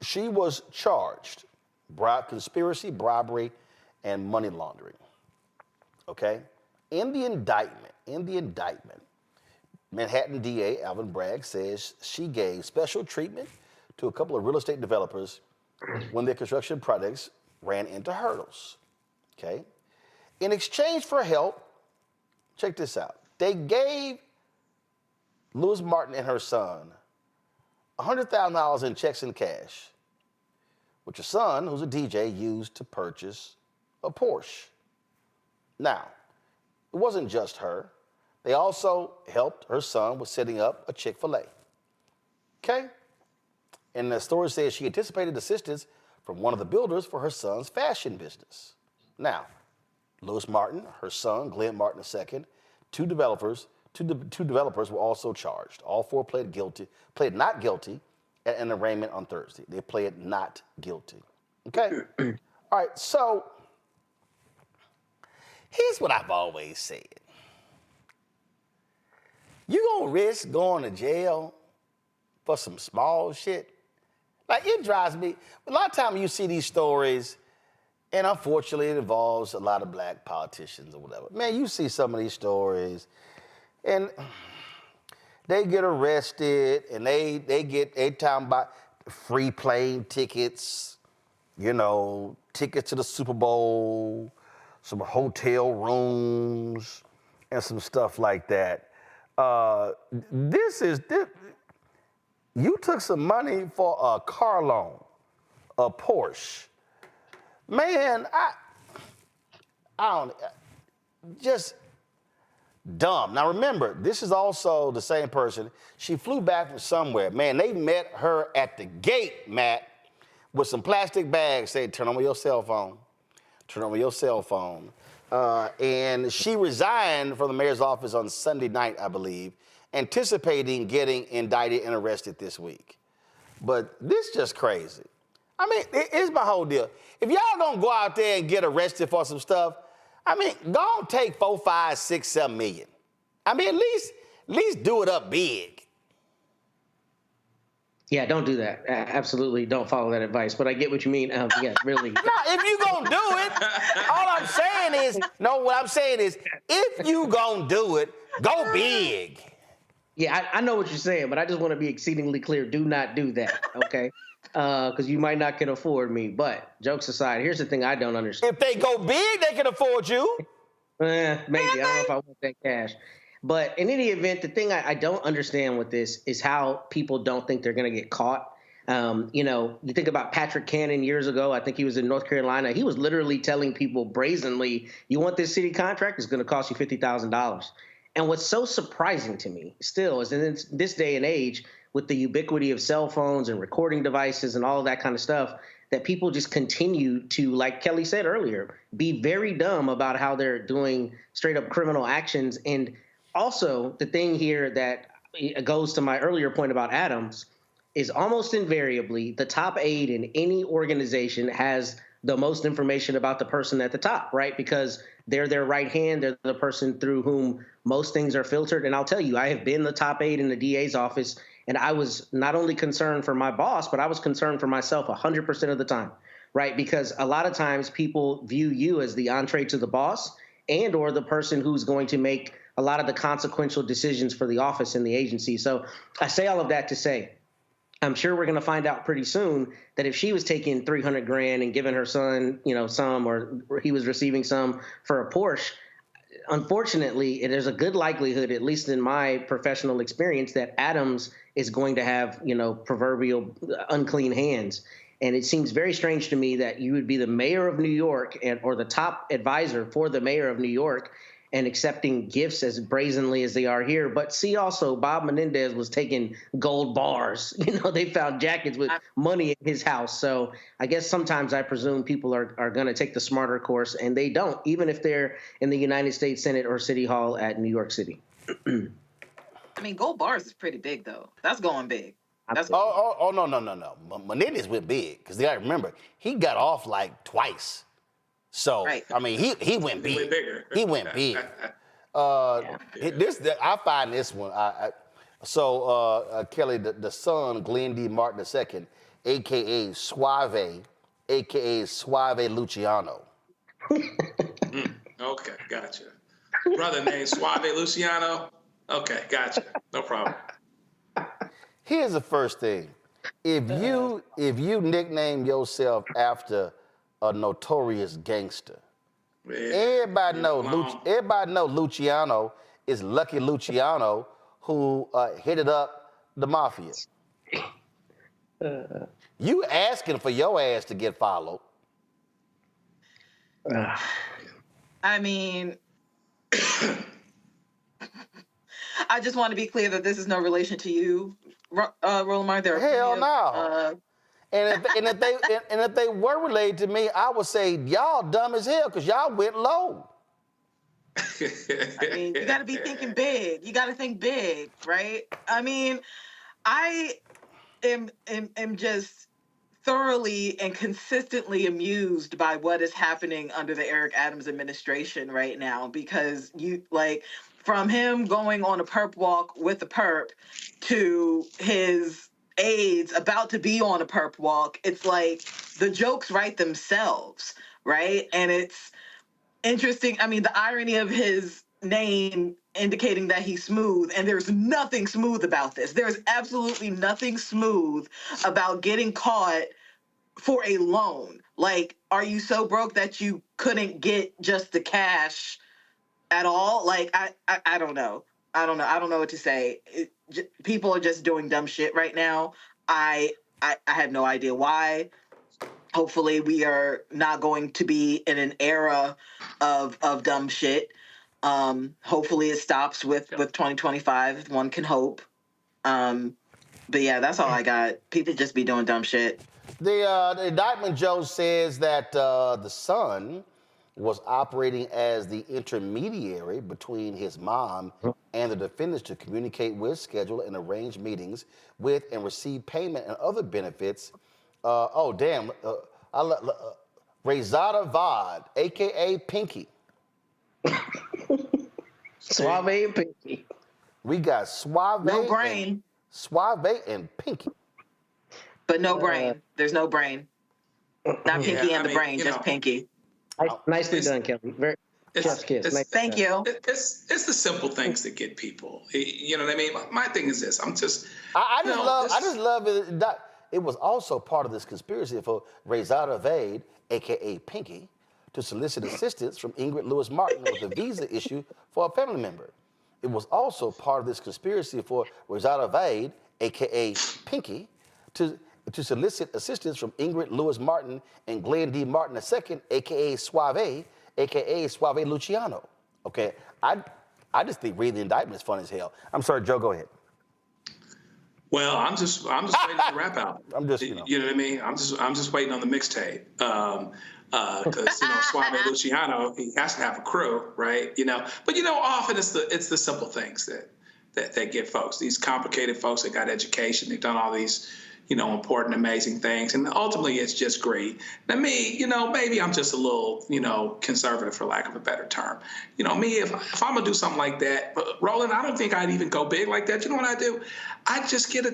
She was charged, conspiracy, bribery, and money laundering, okay? In the indictment, Manhattan DA Alvin Bragg says she gave special treatment to a couple of real estate developers when their construction projects ran into hurdles, okay? In exchange for help, check this out. They gave Lewis Martin and her son $100,000 in checks and cash, which her son, who's a DJ, used to purchase a Porsche. Now, it wasn't just her. They also helped her son with setting up a Chick-fil-A. Okay? And the story says she anticipated assistance from one of the builders for her son's fashion business. Now, Lewis Martin, her son, Glenn Martin II, two developers were also charged. All four pled not guilty at an arraignment on Thursday. They pled not guilty. Okay? All right, so here's what I've always said. You gonna risk going to jail for some small shit? Like, it drives me. A lot of times you see these stories, and unfortunately it involves a lot of black politicians or whatever. Man, you see some of these stories, and they get arrested, and they talking about free plane tickets, you know, tickets to the Super Bowl, some hotel rooms, and some stuff like that. You took some money for a car loan, a Porsche. Man, I don't, just dumb. Now remember, this is also the same person. She flew back from somewhere. Man, they met her at the gate, Matt, with some plastic bags saying, turn on your cell phone. Turn on your cell phone. And she resigned from the mayor's office on Sunday night, I believe, anticipating getting indicted and arrested this week. But this is just crazy. I mean, here's my whole deal. If y'all don't go out there and get arrested for some stuff, I mean, go and take 4, 5, 6, 7 million. I mean, at least do it up big. Yeah, don't do that. Absolutely don't follow that advice. But I get what you mean. Yeah, really. No, if you gonna do it, what I'm saying is, if you gonna do it, go big. Yeah, I know what you're saying, but I just want to be exceedingly clear. Do not do that, okay? Because you might not can afford me. But jokes aside, here's the thing I don't understand. If they go big, they can afford you. Maybe. I don't know if I want that cash. But in any event, the thing I don't understand with this is how people don't think they're going to get caught. You know, you think about Patrick Cannon years ago. I think he was in North Carolina. He was literally telling people brazenly, you want this city contract? It's going to cost you $50,000. And what's so surprising to me still is in this day and age, with the ubiquity of cell phones and recording devices and all of that kind of stuff, that people just continue to, like Kelly said earlier, be very dumb about how they're doing straight up criminal actions. And also the thing here that goes to my earlier point about Adams is almost invariably the top aide in any organization has the most information about the person at the top, right? Because they're their right hand. They're the person through whom most things are filtered. And I'll tell you, I have been the top aide in the DA's office, and I was not only concerned for my boss, but I was concerned for myself 100% of the time, right? Because a lot of times people view you as the entree to the boss and or the person who's going to make a lot of the consequential decisions for the office and the agency. So I say all of that to say, I'm sure we're going to find out pretty soon that if she was taking $300,000 and giving her son, you know, some, or he was receiving some for a Porsche, unfortunately, there's a good likelihood, at least in my professional experience, that Adams is going to have, you know, proverbial unclean hands. And it seems very strange to me that you would be the mayor of New York or the top advisor for the mayor of New York and accepting gifts as brazenly as they are here. But see, also, Bob Menendez was taking gold bars. You know, they found jackets with money in his house. So I guess sometimes I presume people are going to take the smarter course, and they don't, even if they're in the United States Senate or City Hall at New York City. I mean, gold bars is pretty big, though. That's going big. That's no. Menendez went big, because you got to remember, he got off like twice. So, right. I mean, he went big. He went big. I find this one. Kelly, the son, Glenn D. Martin II, a.k.a. Suave, a.k.a. Suave Luciano. Okay, gotcha. Brother named Suave Luciano. Okay, gotcha. No problem. Here's the first thing. If you nickname yourself after a notorious gangster, Everybody know Luciano is Lucky Luciano, who headed up the mafia. You asking for your ass to get followed. I mean, I just want to be clear that this is no relation to you, Roland Martin. Hell no. And if they were related to me, I would say y'all dumb as hell because y'all went low. I mean, you got to be thinking big. You got to think big, right? I mean, I am just thoroughly and consistently amused by what is happening under the Eric Adams administration right now, because from him going on a perp walk with a perp to his aides about to be on a perp walk, it's like the jokes write themselves, right? And it's interesting. I mean, the irony of his name indicating that he's smooth, and there's nothing smooth about this. There's absolutely nothing smooth about getting caught for a loan. Like, are you so broke that you couldn't get just the cash at all? Like, I don't know. I don't know what to say. People are just doing dumb shit right now. I have no idea why. Hopefully we are not going to be in an era of dumb shit. Hopefully it stops with 2025. One can hope. But yeah, that's all I got. People just be doing dumb shit. The indictment, Joe, says that the son was operating as the intermediary between his mom and the defendants to communicate with, schedule, and arrange meetings with and receive payment and other benefits. Rezada Vod, a.k.a. Pinky. Suave and Pinky. We got Suave. No brain. Suave and Pinky. But no brain. There's no brain. Not Pinky and the brain, just Pinky. Nicely done, Kelly. Chef's kiss. Thank you. It's the simple things that get people. You know what I mean? My thing is this. I just love it. It was also part of this conspiracy for Rezada Vade, a.k.a. Pinky, to solicit assistance from Ingrid Lewis Martin with a visa issue for a family member. It was also part of this conspiracy for Rezada Vade, a.k.a. Pinky, to solicit assistance from Ingrid Lewis Martin and Glenn D. Martin II, a.k.a. Suave, a.k.a. Suave Luciano. Okay, I just think reading the indictment is fun as hell. I'm sorry, Joe, go ahead. Well, I'm just waiting for the rap out. You know what I mean? I'm just waiting on the mixtape. Because Suave Luciano, he has to have a crew, right? But often it's the simple things that get folks. These complicated folks that got education, they've done all these important, amazing things. And ultimately, it's just greed. Now, me, maybe I'm just a little, conservative, for lack of a better term. Me, if I'm going to do something like that, but Roland, I don't think I'd even go big like that. You know what I do? I'd get a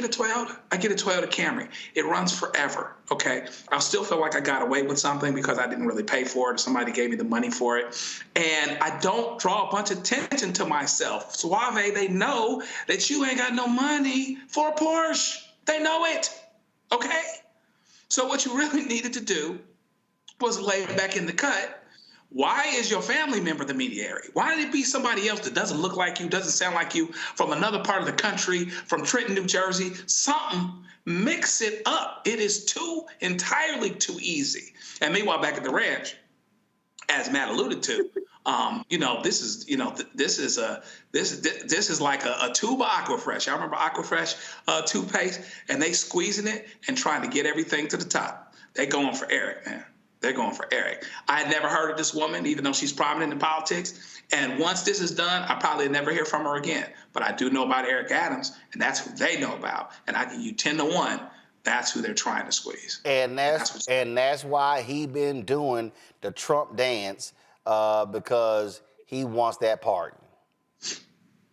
Toyota. I get a Toyota Camry. It runs forever, okay? I'll still feel like I got away with something because I didn't really pay for it or somebody gave me the money for it. And I don't draw a bunch of attention to myself. Suave, they know that you ain't got no money for a Porsche. They know it, okay? So what you really needed to do was lay back in the cut. Why is your family member the mediator? Why did it be somebody else that doesn't look like you, doesn't sound like you, from another part of the country, from Trenton, New Jersey? Something, mix it up. It is entirely too easy. And meanwhile, back at the ranch, as Matt alluded to, this is like a tube of Aquafresh. I remember Aquafresh toothpaste, and they squeezing it and trying to get everything to the top. They going for Eric, man. They're going for Eric. I had never heard of this woman, even though she's prominent in politics. And once this is done, I probably never hear from her again. But I do know about Eric Adams, and that's who they know about. And I give you 10-1. That's who they're trying to squeeze. And that's why he been doing the Trump dance, because he wants that pardon.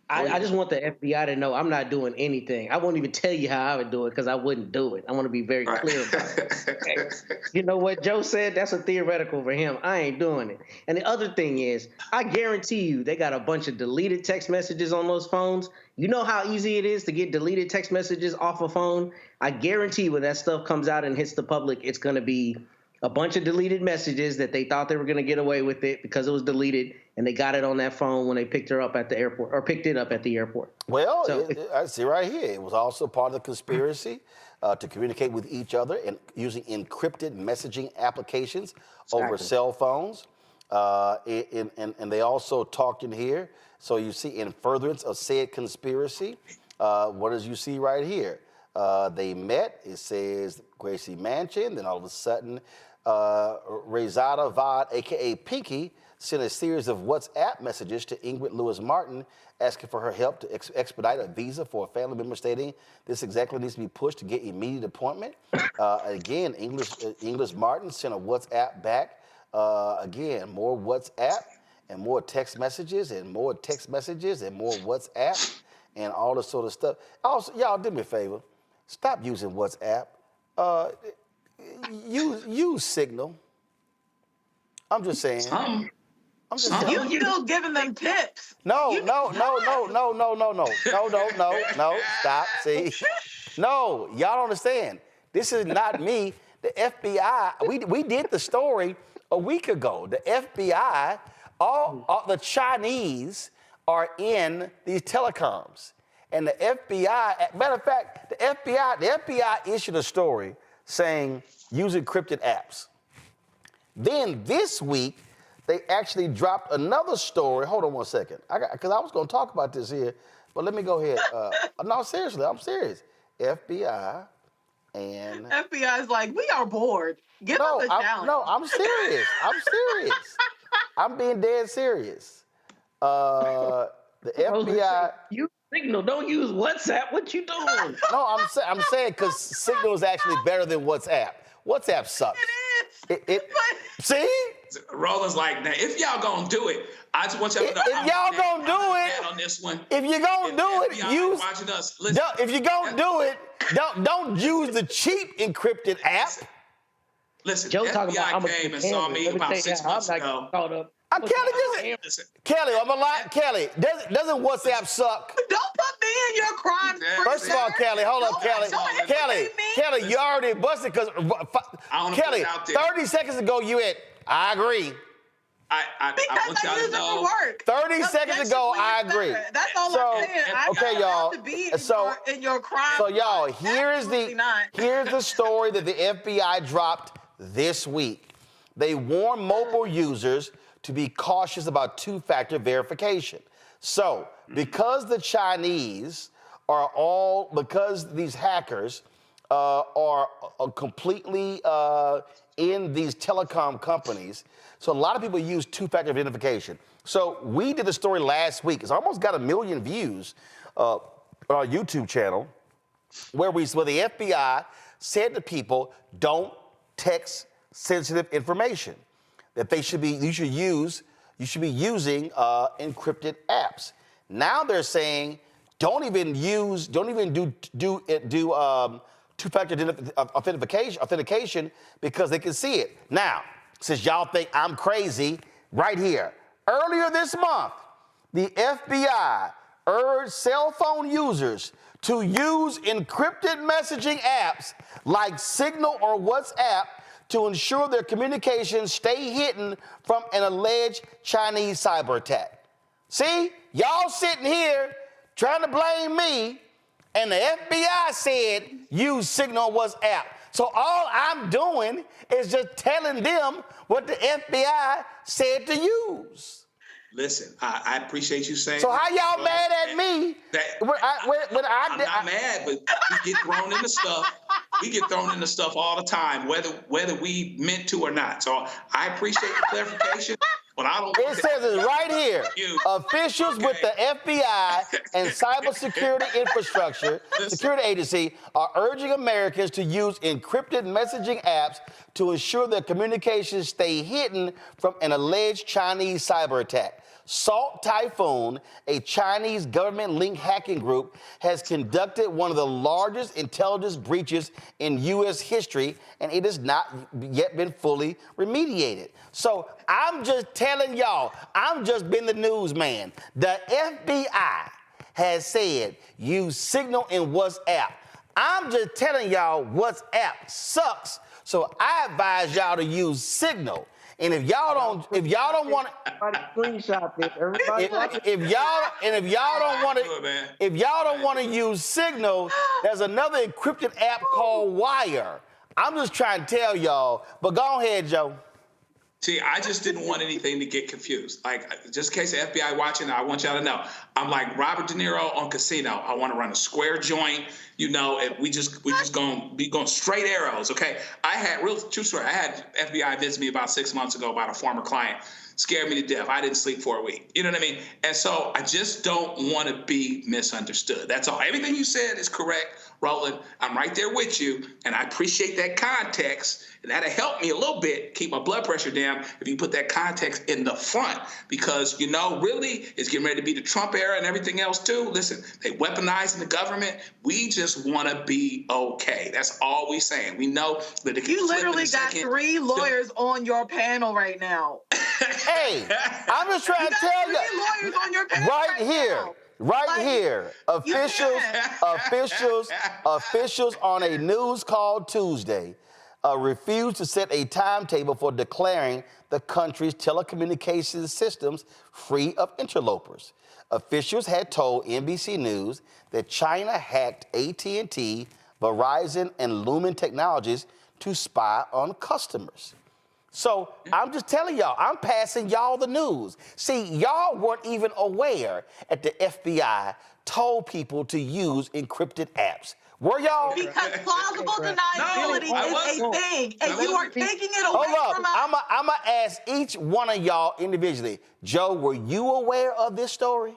I just want the FBI to know I'm not doing anything. I won't even tell you how I would do it because I wouldn't do it. I want to be very clear about it. Okay? You know what Joe said? That's a theoretical for him. I ain't doing it. And the other thing is, I guarantee you they got a bunch of deleted text messages on those phones. You know how easy it is to get deleted text messages off a phone? I guarantee when that stuff comes out and hits the public, it's going to be a bunch of deleted messages that they thought they were going to get away with it because it was deleted, and they got it on that phone when they picked her up at the airport, or picked it up at the airport. Well, So I see right here. It was also part of the conspiracy to communicate with each other and using encrypted messaging applications over cell phones. And they also talked in here. So you see, in furtherance of said conspiracy, what does you see right here? They met. It says Gracie Mansion. Then all of a sudden, Rezada Vod, a.k.a. Pinky, sent a series of WhatsApp messages to Ingrid Lewis Martin asking for her help to expedite a visa for a family member, stating this exactly needs to be pushed to get immediate appointment. Again, Ingrid Martin sent a WhatsApp back. Again, more WhatsApp and more text messages and more text messages and more WhatsApp and all this sort of stuff. Also, y'all do me a favor. Stop using WhatsApp. Use Signal. I'm just saying. I'm just You still giving them tips. No. Stop. See? No, y'all don't understand. This is not me. The FBI, we did the story a week ago. The FBI, all the Chinese are in these telecoms. And the FBI, matter of fact, the FBI issued a story saying use encrypted apps. Then this week, they actually dropped another story. Hold on one second. Because I was going to talk about this here, but let me go ahead. No, seriously, I'm serious. FBI and... FBI is like, we are bored. Give us a challenge. No, I'm serious. I'm being dead serious. The FBI... You Signal, don't use WhatsApp. What you doing? No, I'm saying because Signal is actually better than WhatsApp. WhatsApp sucks. See? Roland's like, now, if y'all gonna do it, I just want y'all to know. If y'all gonna do it, on this one. If you're gonna do it, use. Watching us, listen. If you're gonna do it, don't use the cheap encrypted app. Listen, Joe FBI talking about came and saw me about 6 months ago. Kelly, I'm a lie. Kelly, doesn't WhatsApp suck? Don't put me in your crime. First of all, Kelly, hold up, Kelly, you already busted because Kelly, 30 seconds ago you had, I agree. I want y'all to know. 30 seconds ago, I agree. That's all I'm saying. Okay, y'all. To be in your crime. So y'all, here's the story that the FBI dropped this week. They warn mobile users to be cautious about two-factor verification. So, because the Chinese because these hackers are completely in these telecom companies, so a lot of people use two-factor identification. So we did the story last week. It's almost got 1 million views on our YouTube channel, where the FBI said to people, don't text sensitive information. That you should be using encrypted apps. Now they're saying don't even do two-factor authentication because they can see it. Now, since y'all think I'm crazy, right here. Earlier this month, the FBI urged cell phone users to use encrypted messaging apps like Signal or WhatsApp to ensure their communications stay hidden from an alleged Chinese cyber attack. See, y'all sitting here trying to blame me, and the FBI said use Signal WhatsApp. So all I'm doing is just telling them what the FBI said to use. Listen, I appreciate you saying. So how y'all mad at me? I'm not mad, but we get thrown into stuff. We get thrown into stuff all the time, whether we meant to or not. So I appreciate the clarification, but I don't. It says it right here. Officials with the FBI and cybersecurity infrastructure security agency are urging Americans to use encrypted messaging apps to ensure their communications stay hidden from an alleged Chinese cyber attack. Salt Typhoon, a Chinese government-linked hacking group, has conducted one of the largest intelligence breaches in U.S. history, and it has not yet been fully remediated. So I'm just telling y'all, I'm just been the newsman. The FBI has said use Signal and WhatsApp. I'm just telling y'all WhatsApp sucks. So I advise y'all to use Signal. And if y'all don't want if y'all don't want to use Signal, there's another encrypted app called Wire. I'm just trying to tell y'all, but go ahead, Joe. See, I just didn't want anything to get confused. Like, just in case the FBI watching, I want y'all to know, I'm like Robert De Niro on Casino. I want to run a square joint, you know, and we just gonna be going straight arrows, okay? I had, real true story, I had FBI visit me about 6 months ago about a former client. Scared me to death. I didn't sleep for a week. You know what I mean? And so I just don't want to be misunderstood. That's all. Everything you said is correct, Roland. I'm right there with you, and I appreciate that context. And that'll help me a little bit keep my blood pressure down if you put that context in the front, because, you know, really it's getting ready to be the Trump era and everything else too. Listen, they weaponizing the government. We just want to be okay. That's all we saying. We know that if you literally got 3 lawyers on your panel right now. Hey, I'm just trying to tell you. 3 lawyers on your panel right here. Right here, officials on a news call Tuesday refused to set a timetable for declaring the country's telecommunications systems free of interlopers. Officials had told NBC News that China hacked AT&T, Verizon, and Lumen Technologies to spy on customers. So I'm just telling y'all, I'm passing y'all the news. See, y'all weren't even aware that the FBI told people to use encrypted apps. Were y'all? Because plausible deniability is a thing, and you are taking it away from us. I'm going to ask each one of y'all individually. Joe, were you aware of this story?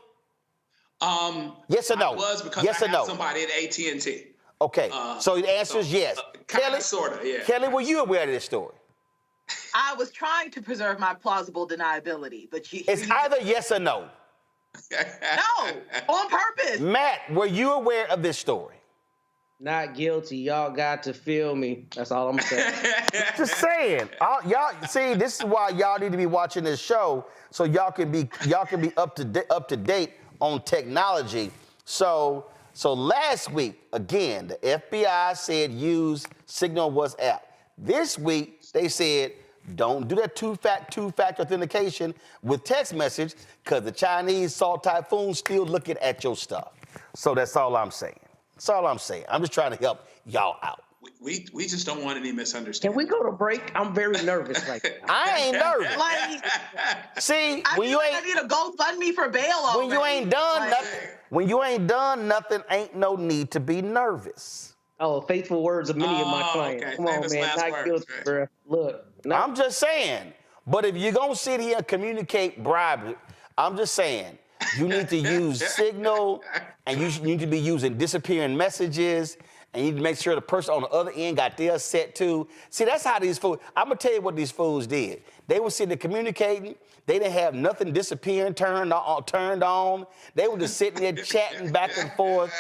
Yes or no? I was, because I had somebody at AT&T. Okay, so the answer is yes. Kelly, sort of, yeah. Kelly, were you aware of this story? I was trying to preserve my plausible deniability, but it's either yes or no. No, on purpose. Matt, were you aware of this story? Not guilty. Y'all got to feel me. That's all I'm saying. Just saying. Y'all see, this is why y'all need to be watching this show, so y'all can be up to date on technology. So last week, again, the FBI said use Signal WhatsApp. This week, they said don't do that two-factor authentication with text message, because the Chinese saw typhoon still looking at your stuff. So that's all I'm saying. That's all I'm saying. I'm just trying to help y'all out. We just don't want any misunderstanding. Can we go to break? I'm very nervous right now. I ain't nervous. See, I need a GoFundMe for bail. When you ain't done nothing, ain't no need to be nervous. Oh, faithful words of many of my clients. Okay. Come on, man. Not guilty, bro. Look. No. I'm just saying. But if you're going to sit here and communicate bribery, I'm just saying, you need to use Signal, and you need to be using disappearing messages, and you need to make sure the person on the other end got theirs set too. See, that's how these fools, I'm going to tell you what these fools did. They were sitting there communicating. They didn't have nothing disappearing turned on. They were just sitting there chatting back and forth.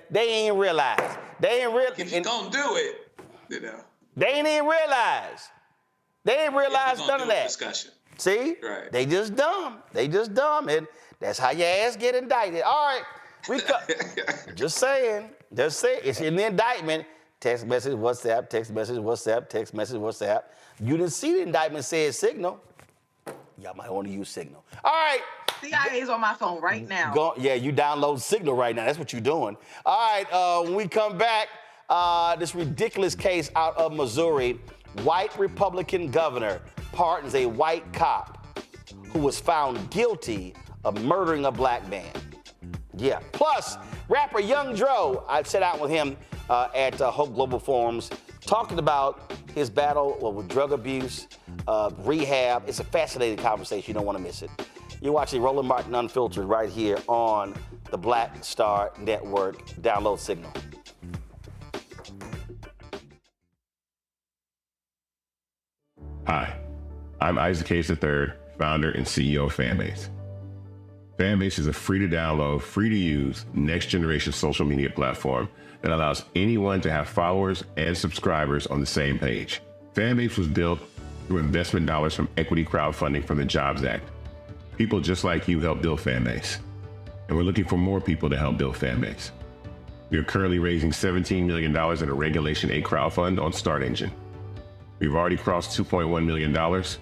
They ain't realize. If you're going to do it, you know. They ain't even realize. They ain't realize none of that. Discussion. See? Right. They just dumb. And that's how your ass get indicted. All right. Just saying. It's in the indictment. Text message, WhatsApp, text message, WhatsApp, text message, WhatsApp. You didn't see the indictment say Signal. Y'all might want to use Signal. All right. CIA's on my phone right now. You download Signal right now. That's what you're doing. All right. When we come back, this ridiculous case out of Missouri. White Republican governor pardons a white cop who was found guilty of murdering a black man. Yeah. Plus, rapper Young Dro, I sat out with him at Hope Global Forums, talking about his battle with drug abuse, rehab. It's a fascinating conversation. You don't want to miss it. You're watching Roland Martin Unfiltered right here on the Black Star Network. Download Signal. Hi, I'm Isaac Hayes III, founder and CEO of Fanbase. Fanbase is a free-to-download, free-to-use, next-generation social media platform that allows anyone to have followers and subscribers on the same page. Fanbase was built through investment dollars from equity crowdfunding from the Jobs Act. People just like you help build Fanbase, and we're looking for more people to help build Fanbase. We are currently raising $17 million in a Regulation A crowdfund on Start Engine. We've already crossed $2.1 million, but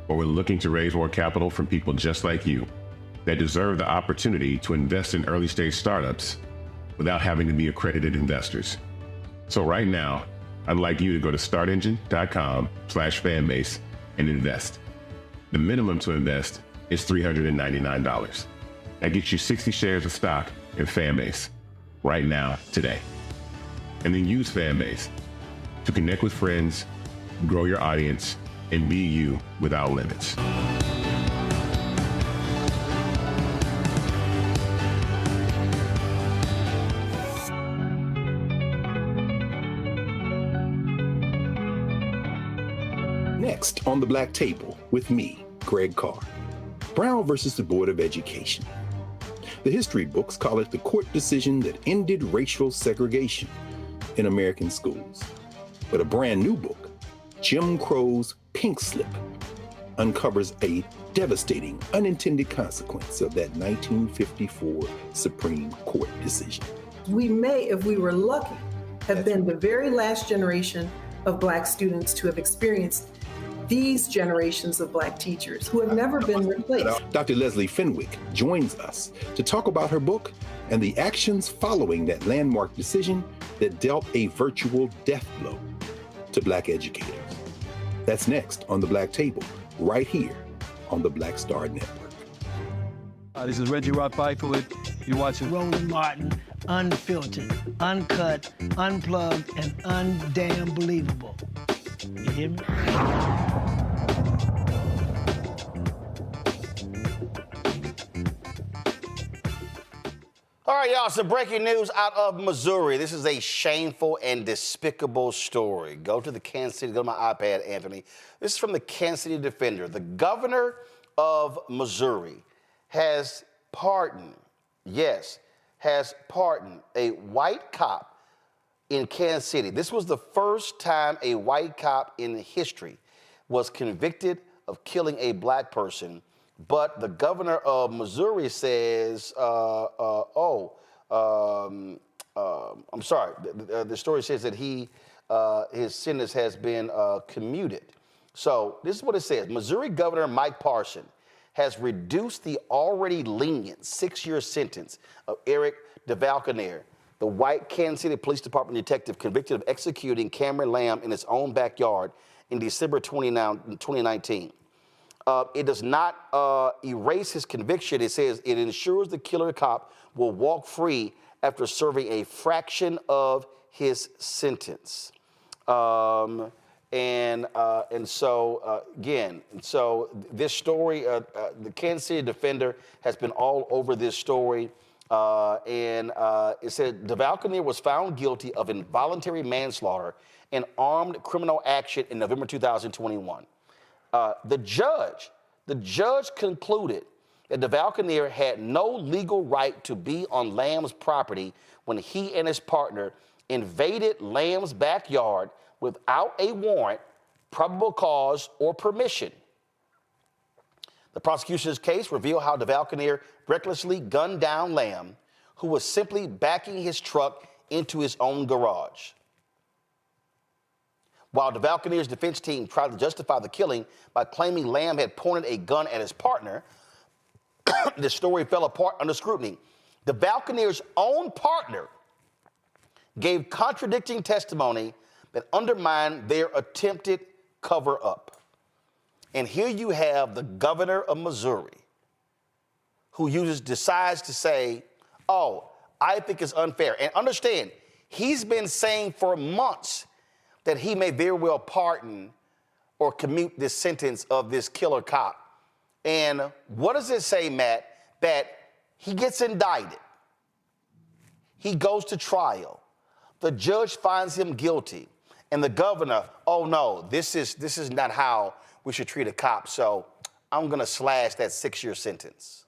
we're looking to raise more capital from people just like you that deserve the opportunity to invest in early stage startups without having to be accredited investors. So right now, I'd like you to go to startengine.com/fanbase and invest. The minimum to invest is $399. That gets you 60 shares of stock in Fanbase right now, today. And then use Fanbase to connect with friends, grow your audience, and be you without limits. Next on the Black Table with me, Greg Carr. Brown versus the Board of Education. The history books call it the court decision that ended racial segregation in American schools. But a brand new book, Jim Crow's Pink Slip, uncovers a devastating unintended consequence of that 1954 Supreme Court decision. We may, if we were lucky, have been the very last generation of Black students to have experienced these generations of Black teachers who have never been replaced. Dr. Leslie Fenwick joins us to talk about her book and the actions following that landmark decision that dealt a virtual death blow to Black educators. That's next on the Black Table, right here on the Black Star Network. This is Reggie Rock Byford. You're watching Roland Martin, unfiltered, uncut, unplugged, and undamn believable. You hear me? All right, y'all, some breaking news out of Missouri. This is a shameful and despicable story. Go to the Kansas City, go to my iPad, Anthony. This is from the Kansas City Defender. The governor of Missouri has pardoned a white cop in Kansas City. This was the first time a white cop in history was convicted of killing a Black person. But the governor of Missouri says, I'm sorry. The story says that his sentence has been commuted. So this is what it says. Missouri Governor Mike Parson has reduced the already lenient 6-year sentence of Eric DeValconaire, the white Kansas City Police Department detective convicted of executing Cameron Lamb in his own backyard in December 2019. It does not erase his conviction. It says it ensures the killer cop will walk free after serving a fraction of his sentence. So this story, the Kansas City Defender has been all over this story. It said DeValconaire was found guilty of involuntary manslaughter and armed criminal action in November 2021. The judge concluded that DeValconaire had no legal right to be on Lamb's property when he and his partner invaded Lamb's backyard without a warrant, probable cause, or permission. The prosecution's case revealed how DeValconaire recklessly gunned down Lamb, who was simply backing his truck into his own garage. While DeValconaire's defense team tried to justify the killing by claiming Lamb had pointed a gun at his partner, the story fell apart under scrutiny. DeValconaire's own partner gave contradicting testimony that undermined their attempted cover-up. And here you have the governor of Missouri who decides to say, oh, I think it's unfair. And understand, he's been saying for months that he may very well pardon or commute this sentence of this killer cop. And what does it say, Matt? That he gets indicted. He goes to trial. The judge finds him guilty. And the governor, oh no, this is not how we should treat a cop. So I'm gonna slash that 6-year sentence.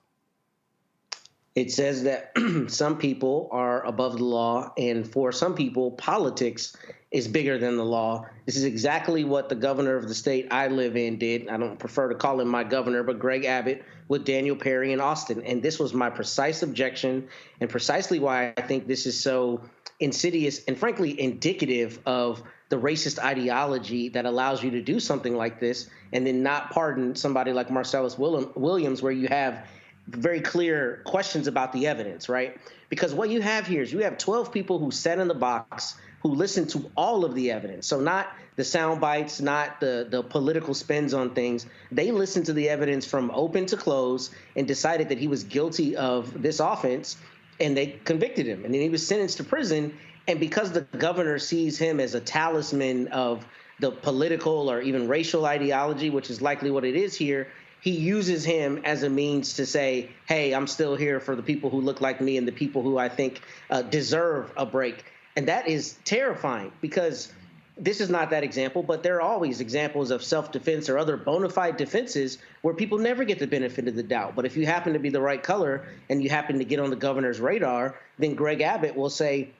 It says that some people are above the law, and for some people, politics is bigger than the law. This is exactly what the governor of the state I live in did. I don't prefer to call him my governor, but Greg Abbott with Daniel Perry in Austin. And this was my precise objection, and precisely why I think this is so insidious and frankly indicative of the racist ideology that allows you to do something like this and then not pardon somebody like Marcellus Williams, where you have very clear questions about the evidence, right? Because what you have here is you have 12 people who sat in the box who listened to all of the evidence. So not the sound bites, not the political spins on things. They listened to the evidence from open to close and decided that he was guilty of this offense, and they convicted him. And then he was sentenced to prison. And because the governor sees him as a talisman of the political or even racial ideology, which is likely what it is here, he uses him as a means to say, hey, I'm still here for the people who look like me and the people who I think deserve a break. And that is terrifying, because this is not that example, but there are always examples of self-defense or other bona fide defenses where people never get the benefit of the doubt. But if you happen to be the right color and you happen to get on the governor's radar, then Greg Abbott will say,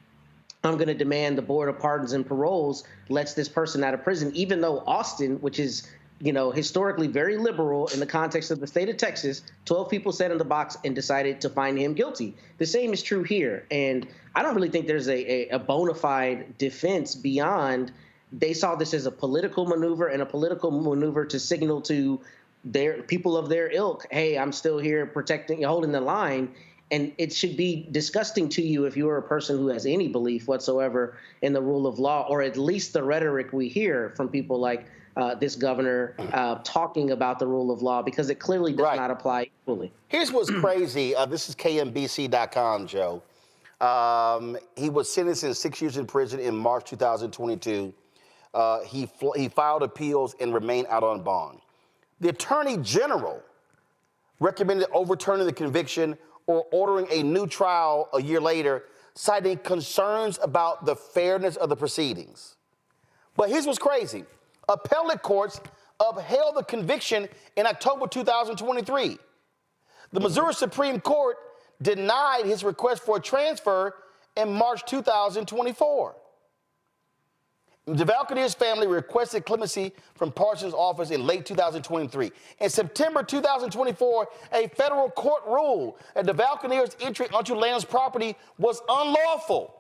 I'm going to demand the Board of Pardons and Paroles lets this person out of prison, even though Austin, which is, you know, historically very liberal in the context of the state of Texas, 12 people sat in the box and decided to find him guilty. The same is true here. And I don't really think there's a bona fide defense beyond they saw this as a political maneuver and a political maneuver to signal to their people of their ilk, hey, I'm still here protecting, holding the line. And it should be disgusting to you if you are a person who has any belief whatsoever in the rule of law, or at least the rhetoric we hear from people like this governor talking about the rule of law, because it clearly does not apply equally. Here's what's crazy. This is KMBC.com, Joe. He was sentenced to 6 years in prison in March 2022. He filed appeals and remained out on bond. The Attorney General recommended overturning the conviction or ordering a new trial a year later, citing concerns about the fairness of the proceedings. But here's what's crazy. Appellate courts upheld the conviction in October 2023. The Missouri Supreme Court denied his request for a transfer in March 2024. The Valconeer's family requested clemency from Parsons' office in late 2023. In September 2024, a federal court ruled that the Valconeer's entry onto Landon's property was unlawful.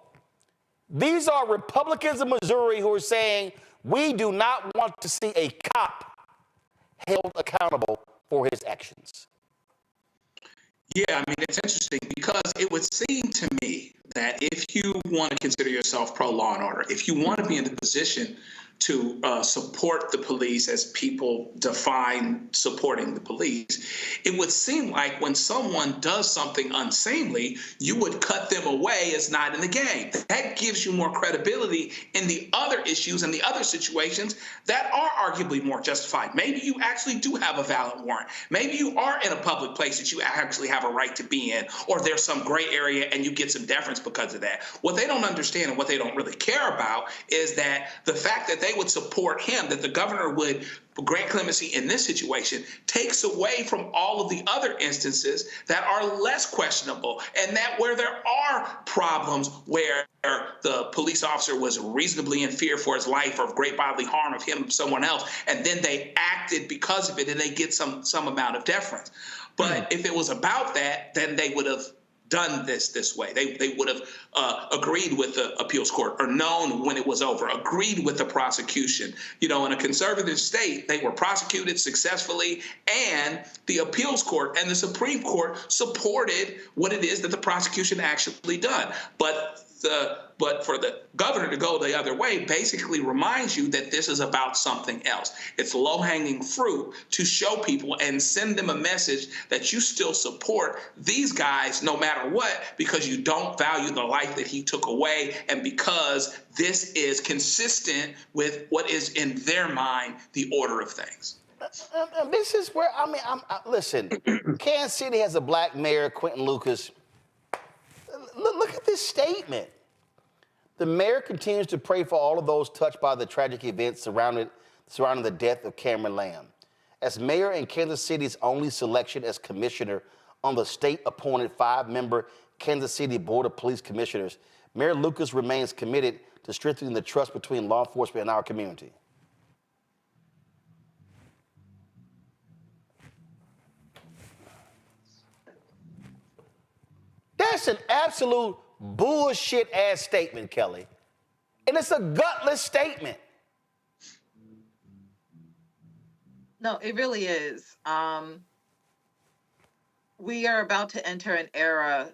These are Republicans of Missouri who are saying, we do not want to see a cop held accountable for his actions. Yeah, I mean, it's interesting because it would seem to me that if you want to consider yourself pro-law and order, if you want to be in the position to support the police as people define supporting the police, it would seem like when someone does something unseemly, you would cut them away as not in the game. That gives you more credibility in the other issues and the other situations that are arguably more justified. Maybe you actually do have a valid warrant. Maybe you are in a public place that you actually have a right to be in, or there's some gray area and you get some deference because of that. What they don't understand and what they don't really care about is that the fact that they would support him, that the governor would grant clemency in this situation, takes away from all of the other instances that are less questionable, and that where there are problems where the police officer was reasonably in fear for his life or of great bodily harm of him or someone else, and then they acted because of it, and they get some amount of deference. But if it was about that, then they would have done this way. They would have agreed with the appeals court, or known when it was over, agreed with the prosecution. You know, in a conservative state, they were prosecuted successfully, and the appeals court and the Supreme Court supported what it is that the prosecution actually done. But for the governor to go the other way basically reminds you that this is about something else. It's low-hanging fruit to show people and send them a message that you still support these guys no matter what, because you don't value the life that he took away, and because this is consistent with what is in their mind the order of things. This is where, listen, Kansas City has a black mayor, Quentin Lucas. Look at this statement. The mayor continues to pray for all of those touched by the tragic events surrounding the death of Cameron Lamb. As mayor and Kansas City's only selection as commissioner on the state-appointed 5-member Kansas City Board of Police Commissioners, Mayor Lucas remains committed to strengthening the trust between law enforcement and our community. That's an absolute bullshit-ass statement, Kelly. And it's a gutless statement. No, it really is. We are about to enter an era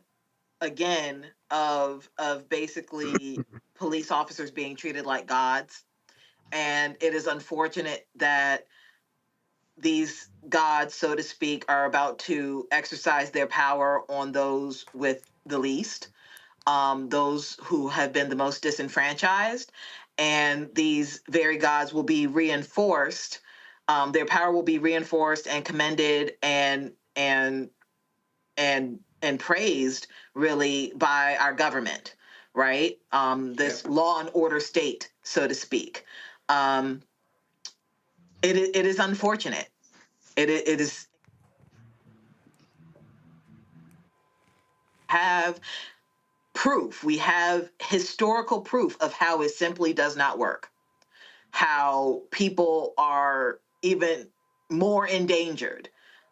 again of basically police officers being treated like gods. And it is unfortunate that these gods, so to speak, are about to exercise their power on those with the least, those who have been the most disenfranchised. And these very gods will be reinforced. Their power will be reinforced and commended and praised, really, by our government, right? This law and order state, so to speak. It is unfortunate. It is. Have proof. We have historical proof of how it simply does not work. How people are even more endangered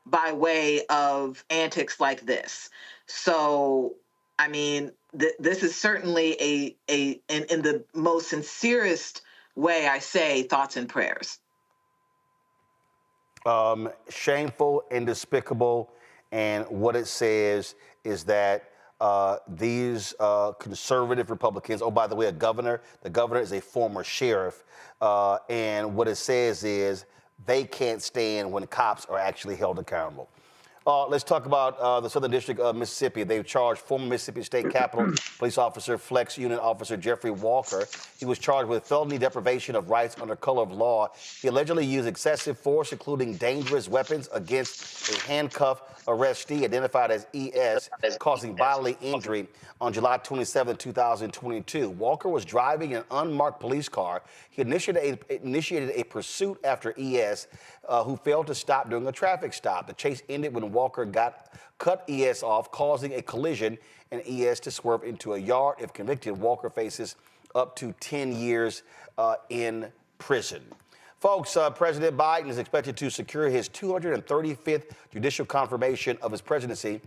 by way of antics like this. So, I mean, this is certainly in the most sincerest way, I say, thoughts and prayers. Shameful and despicable. And what it says is that these conservative Republicans, oh, by the way, the governor is a former sheriff. And what it says is they can't stand when cops are actually held accountable. Let's talk about the Southern District of Mississippi. They've charged former Mississippi State Capitol Police Officer, Flex Unit Officer Jeffrey Walker. He was charged with felony deprivation of rights under color of law. He allegedly used excessive force, including dangerous weapons, against a handcuffed arrestee identified as ES, causing bodily injury on July 27, 2022. Walker was driving an unmarked police car. He initiated a pursuit after ES, who failed to stop during a traffic stop. The chase ended when Walker cut ES off, causing a collision and ES to swerve into a yard. If convicted, Walker faces up to 10 years in prison. Folks, President Biden is expected to secure his 235th judicial confirmation of his presidency,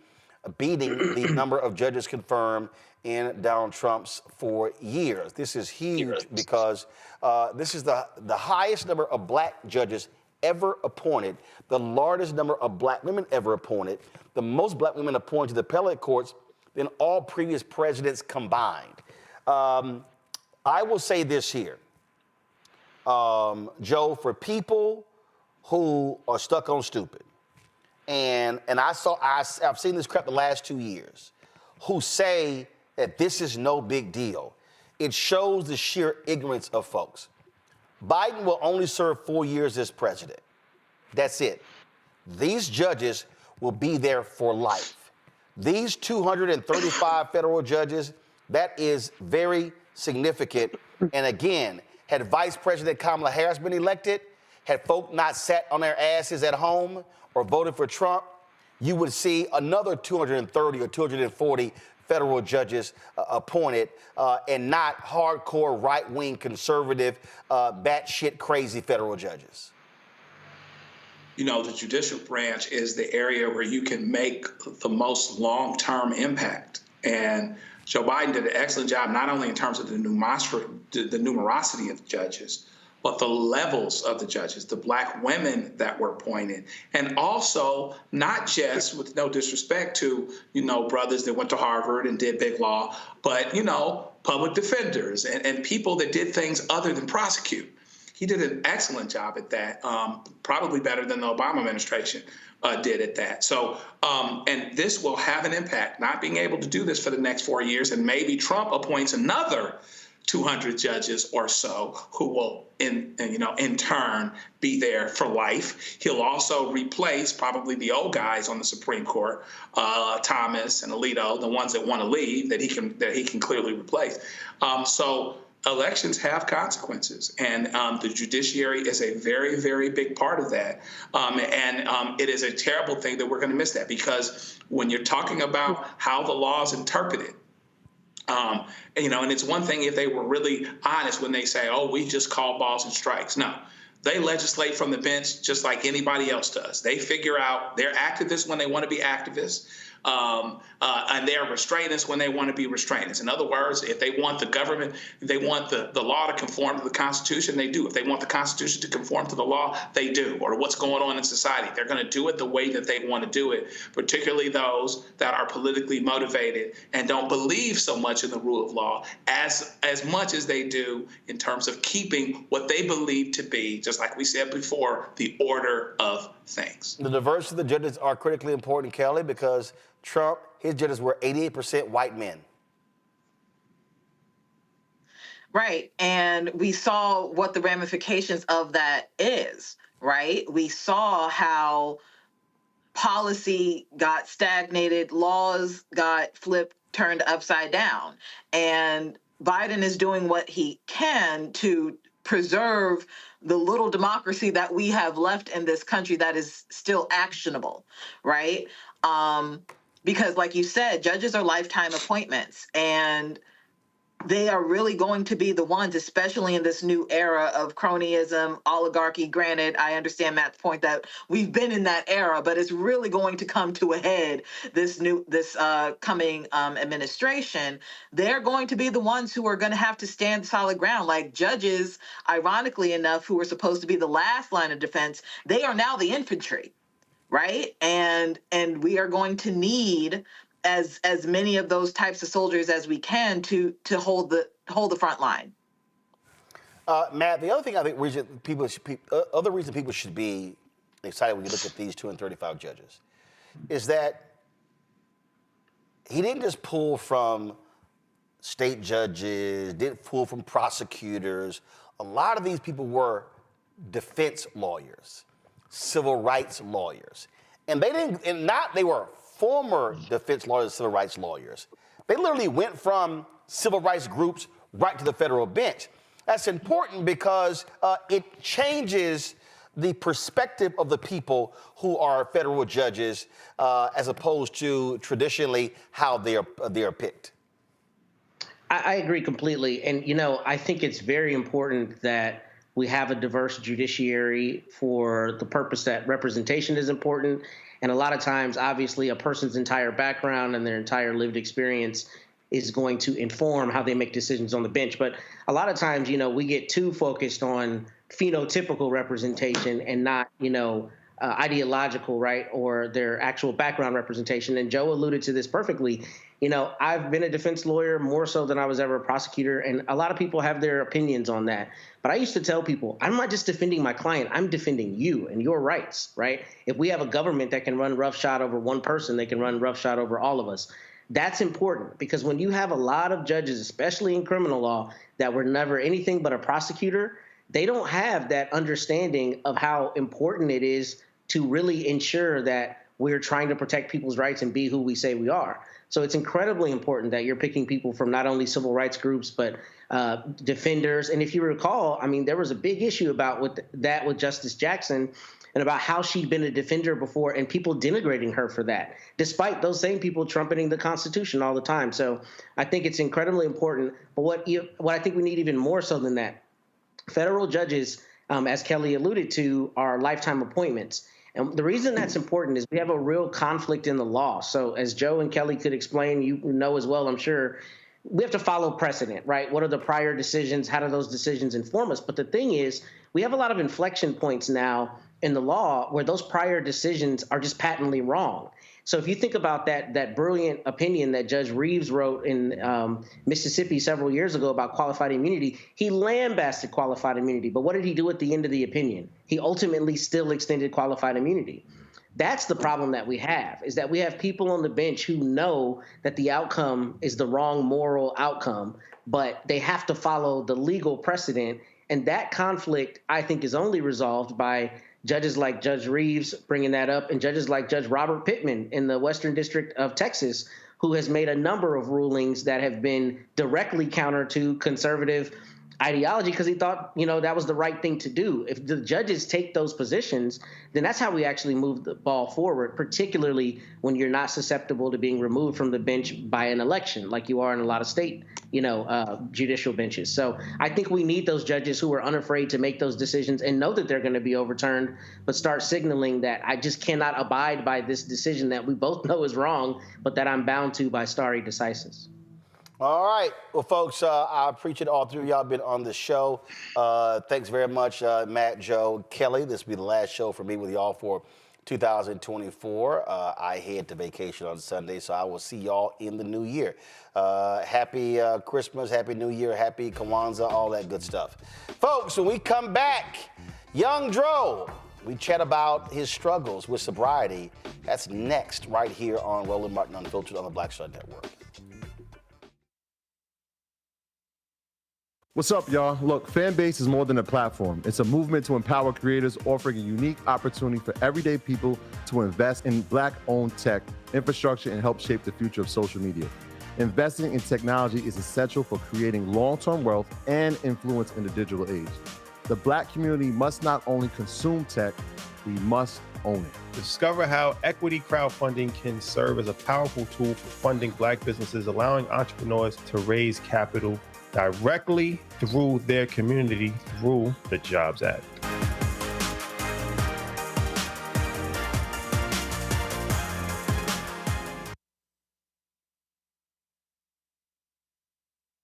beating the number of judges confirmed in Donald Trump's 4 years. This is huge because this is the highest number of black judges ever appointed, the largest number of black women ever appointed, the most black women appointed to the appellate courts than all previous presidents combined. I will say this here, Joe, for people who are stuck on stupid, and I've seen this crap the last 2 years, who say that this is no big deal. It shows the sheer ignorance of folks. Biden will only serve 4 years as president. That's it. These judges will be there for life. These 235 federal judges, that is very significant. And again, had Vice President Kamala Harris been elected, had folk not sat on their asses at home or voted for Trump, you would see another 230 or 240 federal judges appointed, and not hardcore right-wing conservative, batshit crazy federal judges. You know, the judicial branch is the area where you can make the most long-term impact. And Joe Biden did an excellent job, not only in terms of the numerosity of judges, but the levels of the judges, the black women that were appointed, and also not just, with no disrespect to, brothers that went to Harvard and did big law, but, public defenders and people that did things other than prosecute. He did an excellent job at that, probably better than the Obama administration did at that. So, and this will have an impact, not being able to do this for the next 4 years, and maybe Trump appoints another 200 judges or so who will, in turn, be there for life. He'll also replace probably the old guys on the Supreme Court, Thomas and Alito, the ones that want to leave, that he can clearly replace. So elections have consequences, and the judiciary is a very, very big part of that. And it is a terrible thing that we're going to miss that, because when you're talking about how the law is interpreted, and it's one thing if they were really honest when they say, oh, we just call balls and strikes. No, they legislate from the bench just like anybody else does. They figure out, they're activists when they want to be activists. and they're restrainists when they want to be restrainists. In other words, if they want the government, they want the law to conform to the Constitution, they do. If they want the Constitution to conform to the law, they do, or to what's going on in society. They're going to do it the way that they want to do it, particularly those that are politically motivated and don't believe so much in the rule of law as much as they do in terms of keeping what they believe to be, just like we said before, the order of things. The diversity of the judges are critically important, Kelly, because Trump, his judges were 88% white men. Right. And we saw what the ramifications of that is, right? We saw how policy got stagnated, laws got flipped, turned upside down. And Biden is doing what he can to preserve the little democracy that we have left in this country that is still actionable, right? Because like you said, judges are lifetime appointments, and they are really going to be the ones, especially in this new era of cronyism, oligarchy. Granted, I understand Matt's point that we've been in that era, but it's really going to come to a head this coming administration. They're going to be the ones who are going to have to stand solid ground. Like judges, ironically enough, who were supposed to be the last line of defense, they are now the infantry, right? And we are going to need as many of those types of soldiers as we can to hold the front line. Matt, the other thing I think other reason people should be excited when you look at these 235 judges is that he didn't just pull from state judges, didn't pull from prosecutors. A lot of these people were defense lawyers, civil rights lawyers, and they were former defense lawyers, civil rights lawyers. They literally went from civil rights groups right to the federal bench. That's important because it changes the perspective of the people who are federal judges as opposed to traditionally how they are picked. I agree completely. And, I think it's very important that we have a diverse judiciary for the purpose that representation is important. And a lot of times, obviously, a person's entire background and their entire lived experience is going to inform how they make decisions on the bench. But a lot of times, we get too focused on phenotypical representation and not, ideological, right, or their actual background representation. And Joe alluded to this perfectly. I've been a defense lawyer more so than I was ever a prosecutor, and a lot of people have their opinions on that. But I used to tell people, I'm not just defending my client, I'm defending you and your rights, right? If we have a government that can run roughshod over one person, they can run roughshod over all of us. That's important because when you have a lot of judges, especially in criminal law, that were never anything but a prosecutor, they don't have that understanding of how important it is to really ensure that we're trying to protect people's rights and be who we say we are. So it's incredibly important that you're picking people from not only civil rights groups, but defenders. And if you recall, there was a big issue with Justice Jackson and about how she'd been a defender before and people denigrating her for that, despite those same people trumpeting the Constitution all the time. So I think it's incredibly important. But what I think we need even more so than that, federal judges, as Kelly alluded to, are lifetime appointments. And the reason that's important is we have a real conflict in the law. So as Joe and Kelly could explain, you know as well, I'm sure, we have to follow precedent, right? What are the prior decisions? How do those decisions inform us? But the thing is, we have a lot of inflection points now in the law where those prior decisions are just patently wrong. So if you think about that brilliant opinion that Judge Reeves wrote in Mississippi several years ago about qualified immunity, he lambasted qualified immunity. But what did he do at the end of the opinion? He ultimately still extended qualified immunity. That's the problem that we have, is that we have people on the bench who know that the outcome is the wrong moral outcome, but they have to follow the legal precedent. And that conflict, I think, is only resolved by judges like Judge Reeves bringing that up and judges like Judge Robert Pittman in the Western District of Texas, who has made a number of rulings that have been directly counter to conservative ideology because he thought, that was the right thing to do. If the judges take those positions, then that's how we actually move the ball forward, particularly when you're not susceptible to being removed from the bench by an election like you are in a lot of state, judicial benches. So I think we need those judges who are unafraid to make those decisions and know that they're going to be overturned, but start signaling that I just cannot abide by this decision that we both know is wrong, but that I'm bound to by stare decisis. All right. Well, folks, I appreciate all three of y'all been on the show. Thanks very much, Matt, Joe, Kelly. This will be the last show for me with y'all for 2024. I head to vacation on Sunday, so I will see y'all in the new year. Happy Christmas, Happy New Year, Happy Kwanzaa, all that good stuff. Folks, when we come back, Young Dro, we chat about his struggles with sobriety. That's next right here on Roland Martin Unfiltered on the Black Star Network. What's up, y'all? Look, Fanbase is more than a platform. It's a movement to empower creators, offering a unique opportunity for everyday people to invest in Black-owned tech, infrastructure, and help shape the future of social media. Investing in technology is essential for creating long-term wealth and influence in the digital age. The Black community must not only consume tech, we must own it. Discover how equity crowdfunding can serve as a powerful tool for funding Black businesses, allowing entrepreneurs to raise capital directly through their community through the Jobs Act.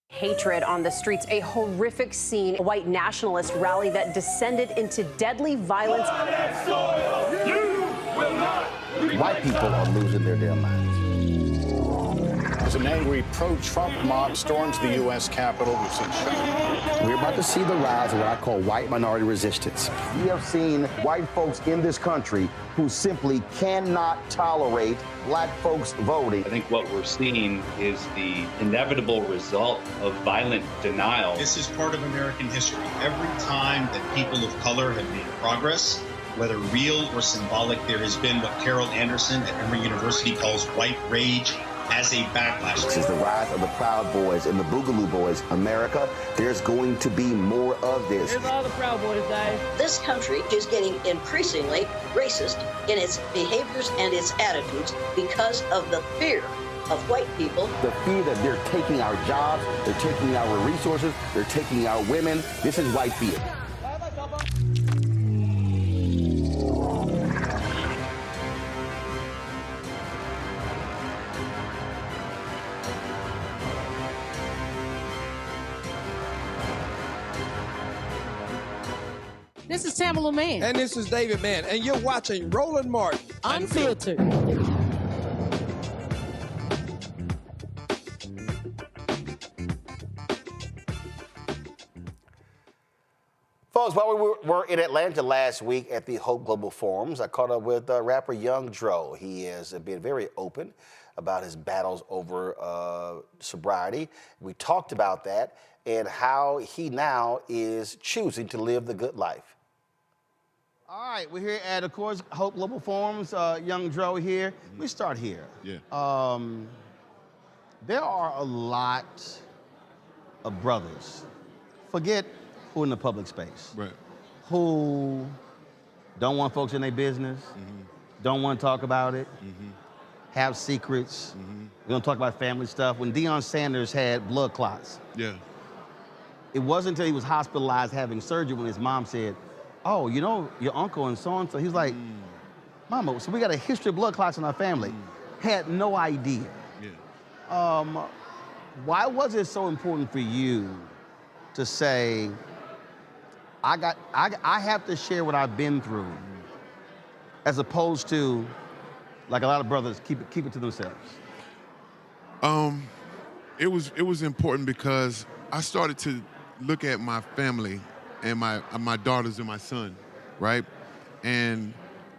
Hatred on the streets, a horrific scene, a white nationalist rally that descended into deadly violence. White people are losing their damn minds. As an angry pro-Trump mob storms the U.S. Capitol, we've seen shutdown. We're about to see the rise of what I call white minority resistance. We have seen white folks in this country who simply cannot tolerate Black folks voting. I think what we're seeing is the inevitable result of violent denial. This is part of American history. Every time that people of color have made progress, whether real or symbolic, there has been what Carol Anderson at Emory University calls white rage as a backlash. This is the rise of the Proud Boys and the Boogaloo Boys. America, there's going to be more of this. Here's all the Proud Boys, guys. This country is getting increasingly racist in its behaviors and its attitudes because of the fear of white people. The fear that they're taking our jobs, they're taking our resources, they're taking our women. This is white fear. This is Tamala Mann. And this is David Mann. And you're watching Roland Martin Unfiltered. Folks, while we were in Atlanta last week at the Hope Global Forums, I caught up with rapper Young Dro. He has been very open about his battles over sobriety. We talked about that and how he now is choosing to live the good life. All right, we're here at, of course, Hope Global Forums. Young Dro here. We start here. Yeah. There are a lot of brothers, forget who in the public space, right, who don't want folks in their business, don't want to talk about it, have secrets. We don't talk about family stuff. When Deion Sanders had blood clots, yeah, it wasn't until he was hospitalized having surgery when his mom said, "Oh, you know your uncle and so and so." He's like, "Mama, so we got a history of blood clots in our family." Had no idea. Yeah. Why was it so important for you to say, I have to share what I've been through, as opposed to, like a lot of brothers, keep it to themselves? It was important because I started to look at my family and my daughters and my son, right? And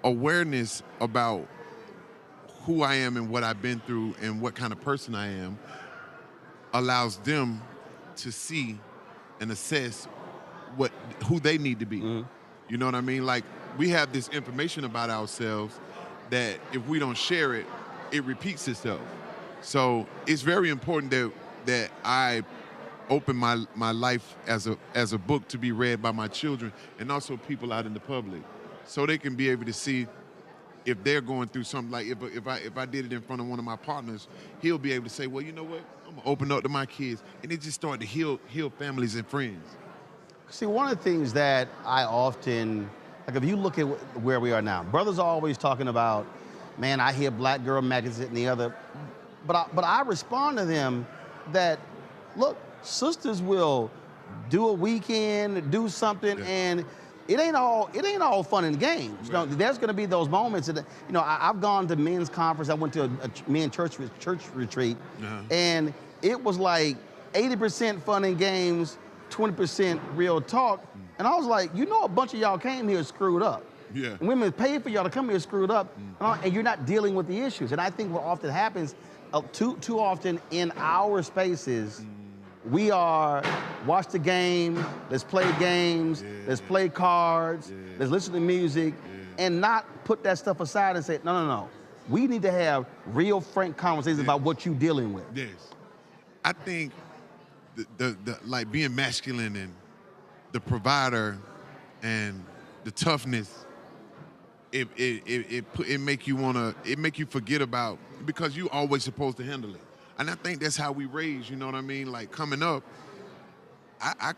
awareness about who I am and what I've been through and what kind of person I am allows them to see and assess who they need to be. You know what I mean? Like, we have this information about ourselves that if we don't share it, it repeats itself. So it's very important that I open my life as a book to be read by my children and also people out in the public, so they can be able to see if they're going through something. Like if I did it in front of one of my partners, he'll be able to say, well, you know what, I'm gonna open up to my kids, and it just start to heal families and friends. See, one of the things that I often, like if you look at where we are now, brothers are always talking about, man, I hear Black Girl Magazine and the other, but I respond to them that, look, sisters will do a weekend, do something, and it ain't all fun and games. Right. You know, there's going to be those moments. That, you know, I've gone to men's conference. I went to a men's church retreat, and it was like 80% fun and games, 20% real talk. And I was like, you know, a bunch of y'all came here screwed up. Yeah. Women paid for y'all to come here screwed up, and you're not dealing with the issues. And I think what often happens, too often in our spaces, we are watch the game, let's play games, let's play cards, let's listen to music, and not put that stuff aside and say, no. We need to have real, frank conversations about what you're dealing with. Yes. I think the like being masculine and the provider and the toughness, it make you forget about, because you always supposed to handle it. And I think that's how we raised, you know what I mean? Like coming up, I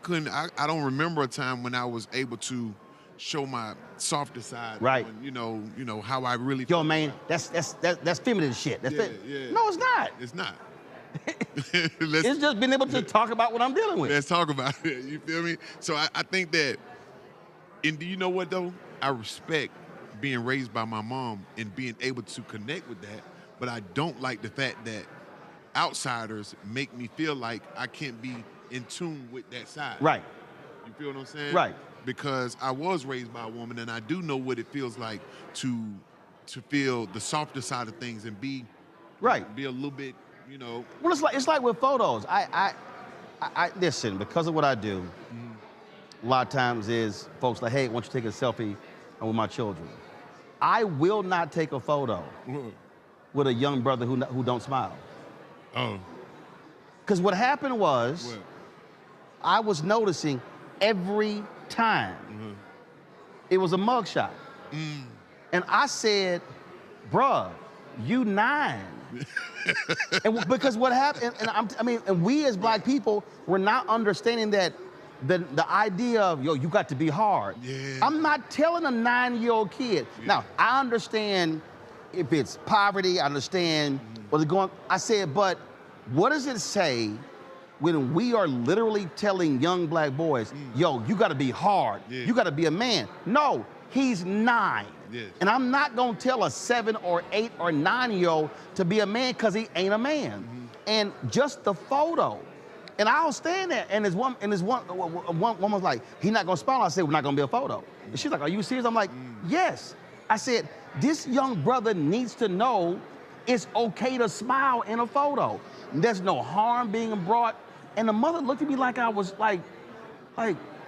don't remember a time when I was able to show my softer side. Right. On, you know how I really Yo, man, that's feminine shit. That's No, it's not. It's not. It's just being able to talk about what I'm dealing with. Let's talk about it. You feel me? So I think that, and do you know what though? I respect being raised by my mom and being able to connect with that, but I don't like the fact that outsiders make me feel like I can't be in tune with that side. Right. You feel what I'm saying? Right. Because I was raised by a woman, and I do know what it feels like to feel the softer side of things and be a little bit, you know. Well, it's like with photos. I listen, because of what I do, a lot of times is folks like, hey, why don't you take a selfie with my children? I will not take a photo with a young brother who don't smile. Oh. Because what happened was, I was noticing every time it was a mugshot. And I said, bruh, you 9. And because what happened, and we as Black people, we're not understanding that the idea of, yo, you got to be hard. Yeah. I'm not telling a 9-year-old kid. Now, I understand if it's poverty, I understand what's going on. I said, but what does it say when we are literally telling young Black boys, yo, you got to be hard. You got to be a man. No, he's 9. And I'm not going to tell a 7 or 8 or 9-year-old to be a man because he ain't a man. And just the photo. And I'll stand there, and one was like, he's not going to smile. I said, we're not going to be a photo. And she's like, are you serious? I'm like, yes. I said, this young brother needs to know it's okay to smile in a photo. There's no harm being brought. And the mother looked at me like I was like,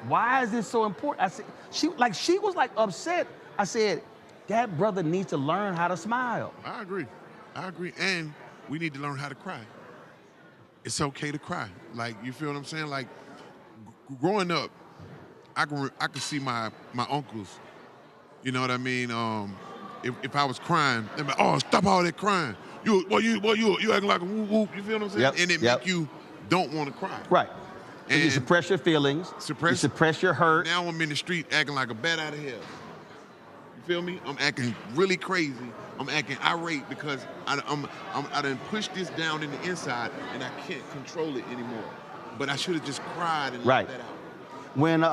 why is this so important? I said, she was like upset. I said, that brother needs to learn how to smile. I agree. And we need to learn how to cry. It's okay to cry. Like, you feel what I'm saying? Like, growing up, I could see my uncles, you know what I mean? If I was crying, they'd be like, oh, stop all that crying. You acting like a woo-woo, you feel what I'm saying? And it make you don't want to cry. Right. And you suppress your feelings. You suppress your hurt. Now I'm in the street acting like a bat out of hell. You feel me? I'm acting really crazy. I'm acting irate because I done pushed this down in the inside and I can't control it anymore. But I should have just cried and let that out. When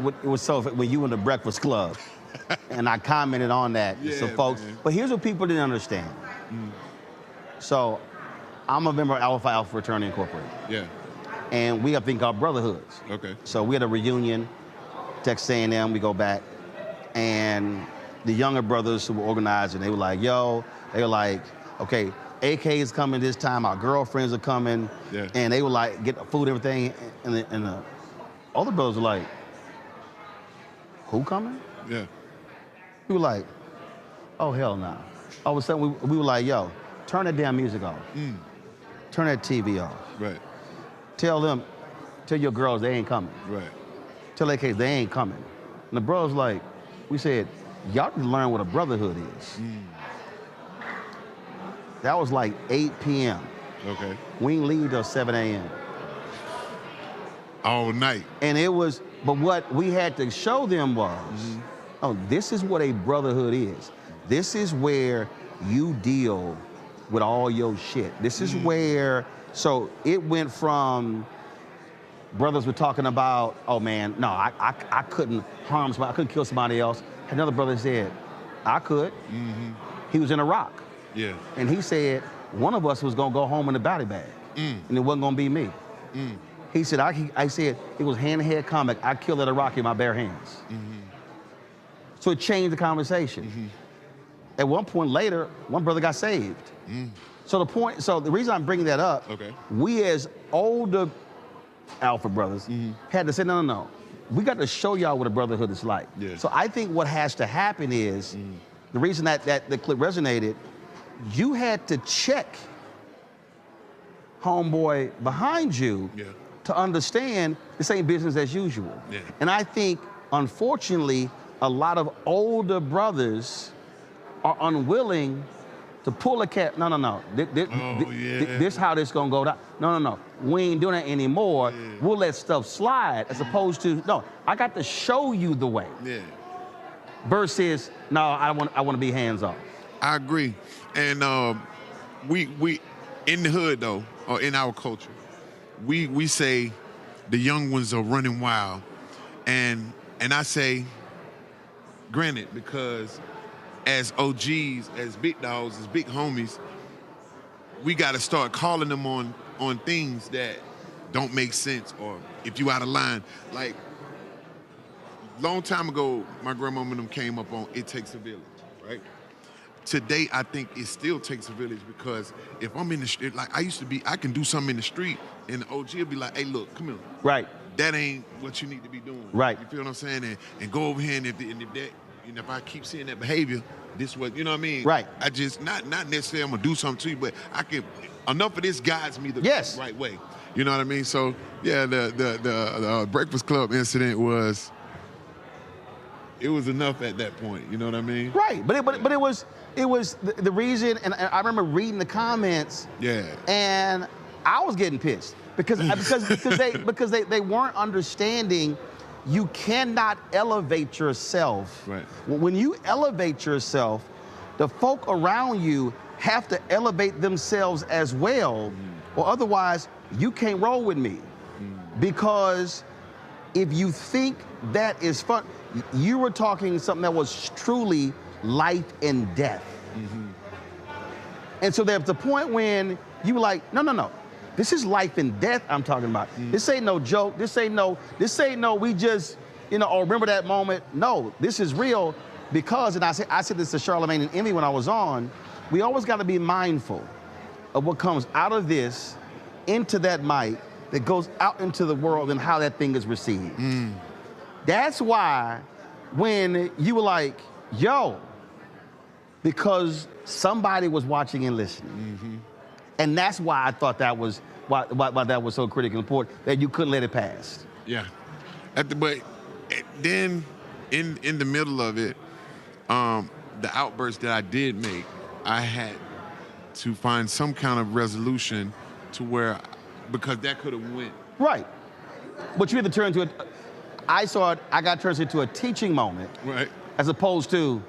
it was so when you were in the Breakfast Club, and I commented on that. So folks, but here's what people didn't understand. So I'm a member of Alpha Alpha Fraternity Incorporated. Yeah. And we have a thing called Brotherhoods. Okay. So we had a reunion, Texas A&M, we go back, and the younger brothers who were organizing, they were like, okay, AK is coming this time, our girlfriends are coming, and they were like, get food and everything, and the other brothers were like, who coming? Yeah. We were like, oh, hell no. All of a sudden, we were like, yo, turn that damn music off. Turn that TV off. Right. tell your girls they ain't coming. Right. Tell their kids they ain't coming. And the brothers like, we said, y'all need to learn what a brotherhood is. That was like 8 p.m. Okay. We didn't leave till 7 a.m. All night. And it was, but what we had to show them was, oh, this is what a brotherhood is. This is where you deal with all your shit. This is where, so it went from brothers were talking about, oh man, no, I couldn't harm somebody, I couldn't kill somebody else. Another brother said, I could. He was in Iraq. Yeah. And he said, one of us was gonna go home in a body bag, and it wasn't gonna be me. He said, I said, it was hand-to-hand combat. I killed that Iraqi in my bare hands. So it changed the conversation. At one point later, one brother got saved. So the reason I'm bringing that up, we as older Alpha brothers had to say, no. We got to show y'all what a brotherhood is like. Yeah. So I think what has to happen is, the reason that the clip resonated, you had to check homeboy behind you to understand this ain't business as usual. Yeah. And I think, unfortunately, a lot of older brothers are unwilling to pull a cat. No. This how this gonna go down. No. We ain't doing that anymore. We'll let stuff slide, as opposed to, no, I got to show you the way. Yeah. Versus, no, I want to be hands off. I agree. And we in the hood though, or in our culture, we say the young ones are running wild. And I say, granted, because as OGs, as big dogs, as big homies, we got to start calling them on things that don't make sense, or if you out of line. Like, long time ago, my grandmama and them came up on it takes a village, right? Today, I think it still takes a village, because if I'm in the street, like I used to be, I can do something in the street and the OG will be like, hey, look, come here. Right. That ain't what you need to be doing. Right. You feel what I'm saying? And go over here, and if I keep seeing that behavior, this what, you know what I mean? Right. I just, not necessarily I'm gonna do something to you, but I can, enough of this guides me the right way. You know what I mean? So yeah, the Breakfast Club incident was, it was enough at that point. You know what I mean? Right, but it was the reason, and I remember reading the comments. Yeah. And I was getting pissed because they weren't understanding. You cannot elevate yourself. Right. When you elevate yourself, the folk around you have to elevate themselves as well, or otherwise you can't roll with me. Because if you think that is fun, you were talking something that was truly life and death. And so there's the point when you were like, no. This is life and death I'm talking about. This ain't no joke. This ain't no, we just, or remember that moment. No, this is real, because, and I said this to Charlamagne and Emmy when I was on, we always got to be mindful of what comes out of this into that mic that goes out into the world and how that thing is received. That's why when you were like, yo, because somebody was watching and listening. And that's why I thought that was why that was so critically important, that you couldn't let it pass. Yeah. But then in the middle of it, the outburst that I did make, I had to find some kind of resolution to where, because that could have went. Right. But you had to turn to it. I got turned into a teaching moment. Right. As opposed to,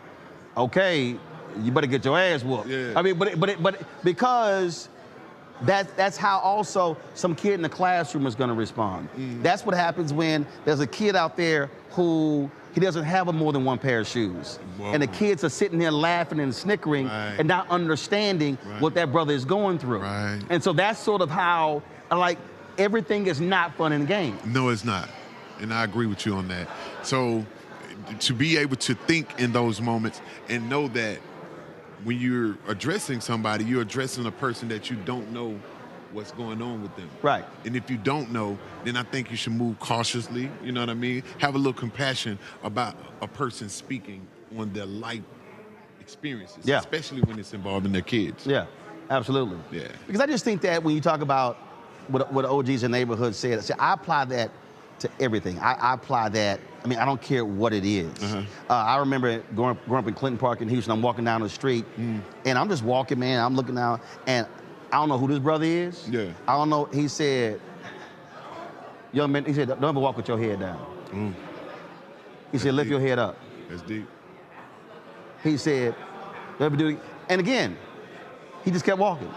okay, you better get your ass whooped. Yeah. I mean, but because that's how also some kid in the classroom is going to respond. That's what happens when there's a kid out there who he doesn't have more than one pair of shoes. Whoa. And the kids are sitting there laughing and snickering and not understanding what that brother is going through. Right. And so that's sort of how, like, everything is not fun in the game. No, it's not. And I agree with you on that. So to be able to think in those moments and know that when you're addressing somebody, you're addressing a person that you don't know what's going on with them. Right. And if you don't know, then I think you should move cautiously, you know what I mean? Have a little compassion about a person speaking on their life experiences, especially when it's involving their kids. Yeah, absolutely. Yeah. Because I just think that when you talk about what OGs in the neighborhood said. See, I apply that to everything. I apply that. I mean, I don't care what it is. I remember growing up in Clinton Park in Houston. I'm walking down the street, and I'm just walking, man. I'm looking down, and I don't know who this brother is. Yeah. I don't know. He said, young man, he said, don't ever walk with your head down. He said, lift your head up. That's deep. He said, don't ever do it. And again, he just kept walking.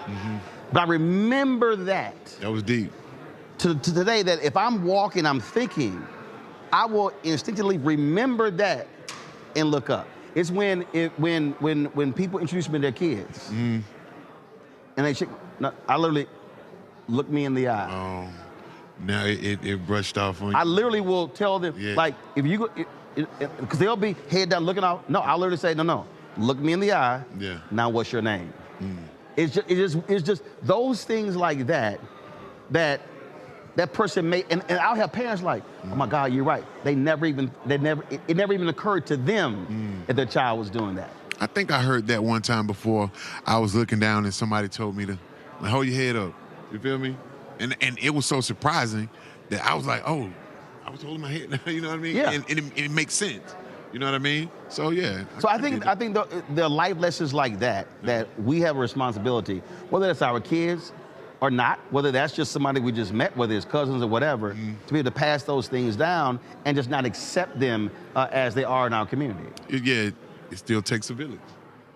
But I remember that. That was deep. To today, that if I'm walking, I'm thinking, I will instinctively remember that and look up. It's when people introduce me to their kids, and they shake, I literally look me in the eye. Oh, now it brushed off on you. I literally will tell them, like, if you go, because they'll be head down looking out. No, I'll literally say, no, look me in the eye. Yeah. Now, what's your name? It's just those things like that person may, and I'll have parents like, oh my God, you're right. It never even occurred to them that their child was doing that. I think I heard that one time before. I was looking down and somebody told me to hold your head up. You feel me? And it was so surprising that I was like, oh, I was holding my head down. You know what I mean? Yeah. And it makes sense. You know what I mean? So yeah. So I think the life lessons like that we have a responsibility, whether it's our kids or not, whether that's just somebody we just met, whether it's cousins or whatever, to be able to pass those things down and just not accept them as they are in our community. Yeah, it still takes a village.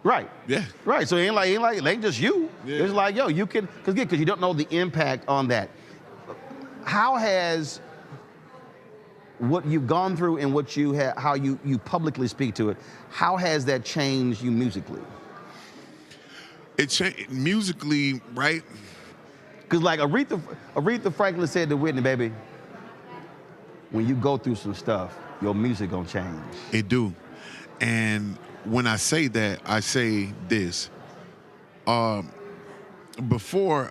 Right. Yeah. Right. So it ain't just you. Yeah. It's like, yo, you can, because you don't know the impact on that. How has what you've gone through and what you have, how you publicly speak to it, how has that changed you musically? It changed musically, right? Because like Aretha Franklin said to Whitney, baby, when you go through some stuff, your music gonna change. It do. And when I say that, I say this. Before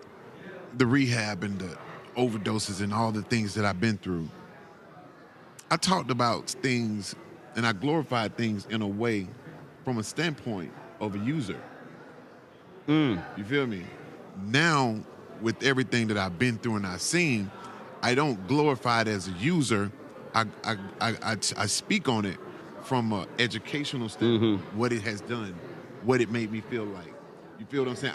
the rehab and the overdoses and all the things that I've been through, I talked about things and I glorified things in a way from a standpoint of a user. You feel me? Now, with everything that I've been through and I've seen, I don't glorify it as a user. I speak on it from an educational standpoint, what it has done, what it made me feel like. You feel what I'm saying?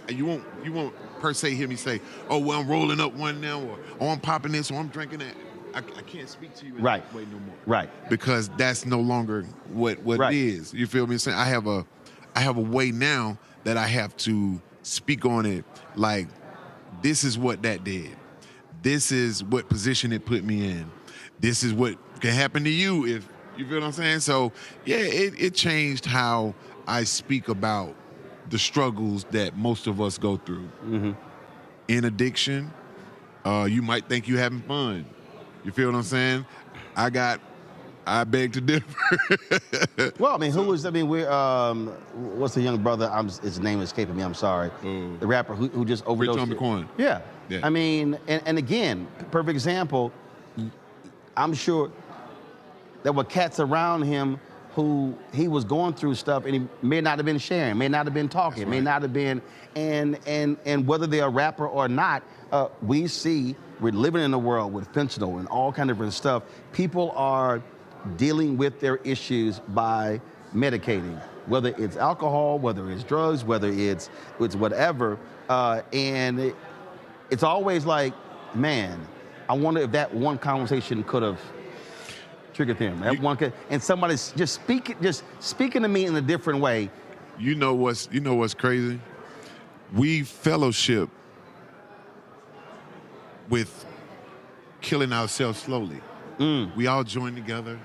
You won't per se hear me say, oh, well, I'm rolling up one now, or oh, I'm popping this, or I'm drinking that. I can't speak to you in that way no more. Right. Because that's no longer what it is. You feel me? I'm saying I have a way now that I have to speak on it like, this is what that did. This is what position it put me in. This is what can happen to you if, you feel what I'm saying? So, yeah, it changed how I speak about the struggles that most of us go through. In addiction, you might think you're having fun. You feel what I'm saying? I beg to differ. Well, I mean, what's the young brother? His name is escaping me. I'm sorry. The rapper who just overdosed. Rich Homie Quan. Yeah. I mean, and again, perfect example. I'm sure there were cats around him who he was going through stuff, and he may not have been sharing, may not have been talking, may not have been, and whether they're a rapper or not, we see we're living in a world with fentanyl and all kind of different stuff. People are dealing with their issues by medicating, whether it's alcohol, whether it's drugs, whether it's whatever, and it's always like, man, I wonder if that one conversation could have triggered them. And somebody's just speaking to me in a different way. You know what's crazy? We fellowship with killing ourselves slowly. We all join together.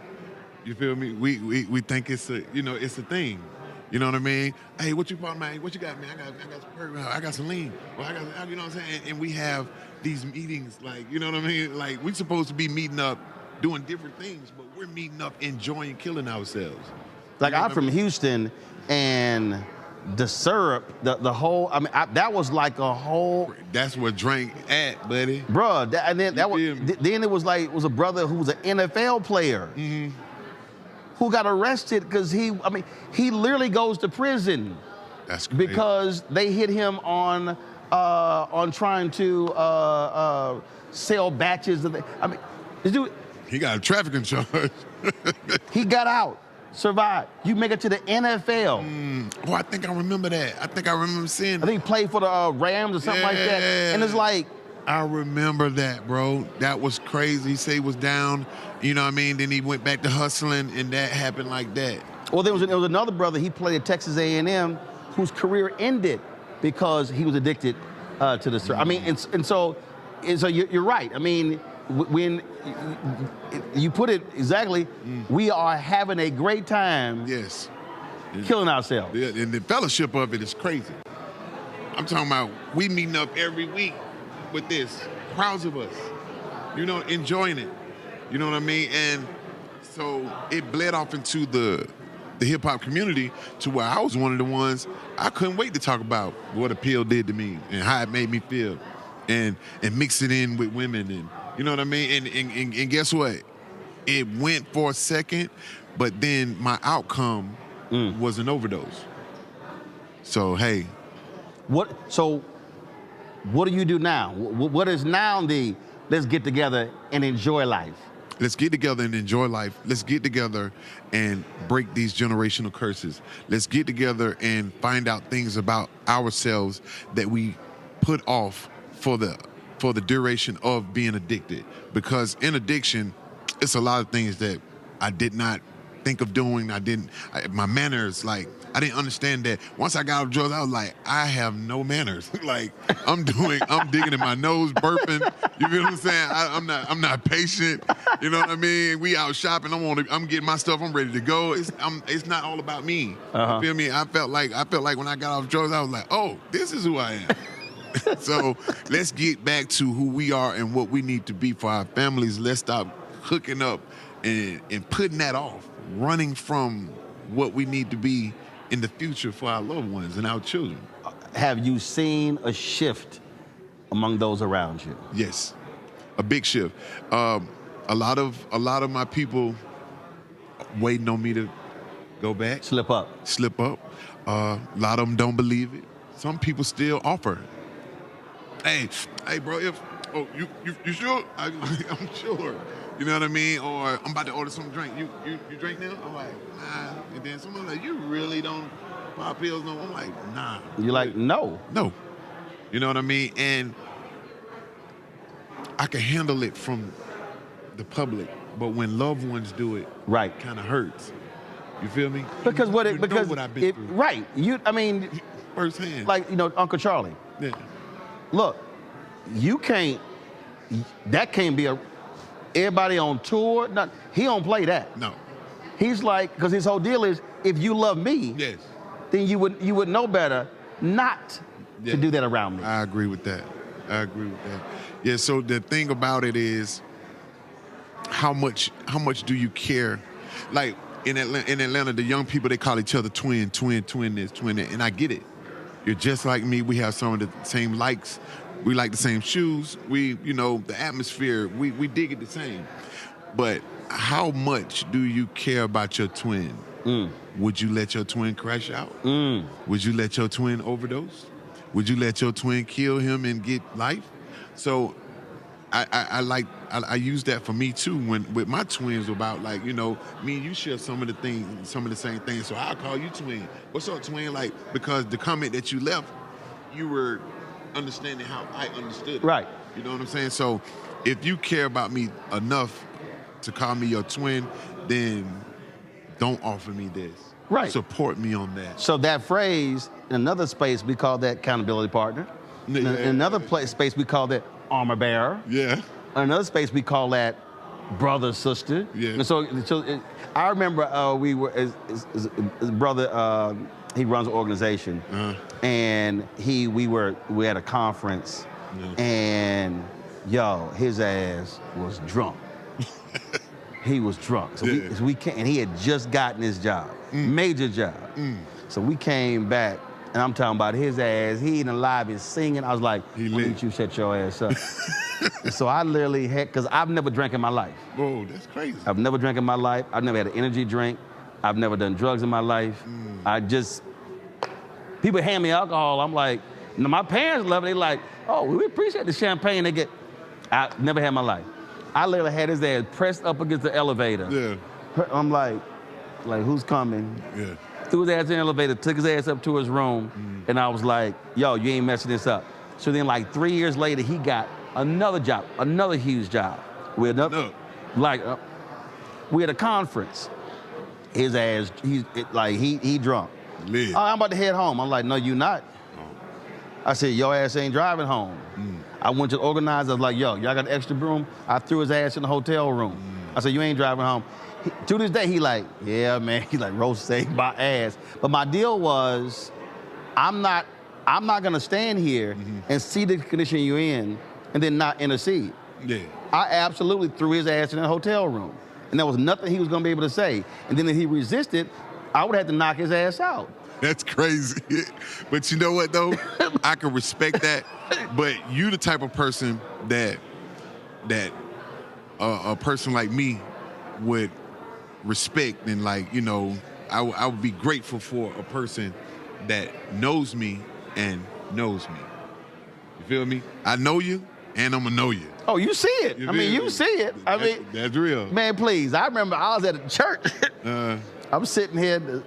You feel me? We think it's a thing. You know what I mean? Hey, what you bought, man? What you got, man? I got some Perk, I got some lean. Well, you know what I'm saying? And we have these meetings, like, you know what I mean? Like, we're supposed to be meeting up, doing different things, but we're meeting up, enjoying killing ourselves. Like, I'm from Houston, and the syrup, the whole, that was like a whole. That's what drank at, buddy. Bruh, then it was a brother who was an NFL player who got arrested because he literally goes to prison. That's crazy. Because they hit him on on trying to sell batches of. I mean, this dude. He got a trafficking charge. He got out, survived. You make it to the NFL. Oh, I think I remember that. I think I remember seeing that. I think he played for the Rams or something like that. And it's like, I remember that, bro. That was crazy. He said he was down, you know what I mean? Then he went back to hustling, and that happened like that. Well, there was another brother, he played at Texas A&M, whose career ended because he was addicted to the. I mean, and so you're right. I mean, when you put it exactly, we are having a great time. Yes. Killing ourselves. Yeah, and the fellowship of it is crazy. I'm talking about we meeting up every week with this, crowds of us, you know, enjoying it. You know what I mean? And so it bled off into the hip hop community to where I was one of the ones I couldn't wait to talk about what a pill did to me and how it made me feel, and mix it in with women, and you know what I mean? And guess what? It went for a second, but then my outcome was an overdose. So hey, So what do you do now? What is now the let's get together and enjoy life? Let's get together and enjoy life. Let's get together and break these generational curses. Let's get together and find out things about ourselves that we put off for the duration of being addicted. Because in addiction, it's a lot of things that I did not think of doing. My manners, like, I didn't understand that. Once I got off drugs, I was like, I have no manners. Like, I'm digging in my nose, burping. You feel what I'm saying? I'm not patient. You know what I mean? We out shopping. I'm getting my stuff. I'm ready to go. It's not all about me. You feel me? I felt like when I got off drugs, I was like, oh, this is who I am. So let's get back to who we are and what we need to be for our families. Let's stop hooking up and putting that off, running from what we need to be in the future for our loved ones and our children. Have you seen a shift among those around you? Yes, a big shift. A lot of my people waiting on me to go back. Slip up. A lot of them don't believe it. Some people still offer. Hey, bro, you sure? I'm sure. You know what I mean? Or I'm about to order some drink. You drink now? I'm like, nah. And then someone like, you really don't pop pills? No. I'm like, nah. You're like, no. No. You know what I mean? And I can handle it from the public, but when loved ones do it, right, kind of hurts. You feel me? Because know what I've been through. Right. I mean, firsthand. Like, Uncle Charlie. Yeah. Look, that can't be everybody on tour. He don't play that. No. He's like, because his whole deal is, if you love me, yes, then you would know better not to do that around me. I agree with that. Yeah, so the thing about it is, how much do you care? Like in Atlanta, the young people, they call each other twin this, twin that, and I get it. You're just like me. We have some of the same likes. We like the same shoes. The atmosphere, we dig it the same. But how much do you care about your twin? Would you let your twin crash out? Would you let your twin overdose? Would you let your twin kill him and get life? So I use that for me too when with my twins about me and you share some of the same things. So I'll call you twin. What's up, twin? Like, because the comment that you left, you were understanding how I understood it. Right. You know what I'm saying? So if you care about me enough to call me your twin, then don't offer me this. Right. Support me on that. So that phrase, in another space, we call that accountability partner. In another space, we call that armor bearer. Yeah. In another space, we call that brother, sister. Yeah. And so I remember we were, his brother, he runs an organization, and we had a conference, and his ass was drunk. He was drunk. So we came, and he had just gotten his job, major job. So we came back, and I'm talking about his ass. He in the lobby singing. I was like, why don't you shut your ass up? And so I literally because I've never drank in my life. Whoa, that's crazy. I've never drank in my life. I've never had an energy drink. I've never done drugs in my life. People hand me alcohol. I'm like, Now, my parents love it. They like, oh, we appreciate the champagne they get. I never had in my life. I literally had his ass pressed up against the elevator. Yeah. I'm like, who's coming? Yeah. Threw his ass in the elevator, took his ass up to his room, and I was like, yo, you ain't messing this up. So then like 3 years later, he got another job, another huge job. We had we had a conference. His ass, he drunk. Oh, I'm about to head home. I'm like, no, you not. I said, your ass ain't driving home. I went to the organizer. I was like, yo, y'all got an extra room? I threw his ass in the hotel room. I said, you ain't driving home. To this day, he like, yeah, man. He like, roast saved my ass. But my deal was, I'm not gonna stand here and see the condition you're in and then not intercede. Yeah. I absolutely threw his ass in a hotel room. And there was nothing he was gonna be able to say. And then if he resisted, I would have to knock his ass out. That's crazy. But you know what, though? I can respect that. But you the type of person that a person like me would respect and I would be grateful for a person that knows me and knows me. You feel me? I know you and I'm gonna know you. Oh, you see it. You see it. That's real. Man, please. I remember I was at a church. I'm sitting here, the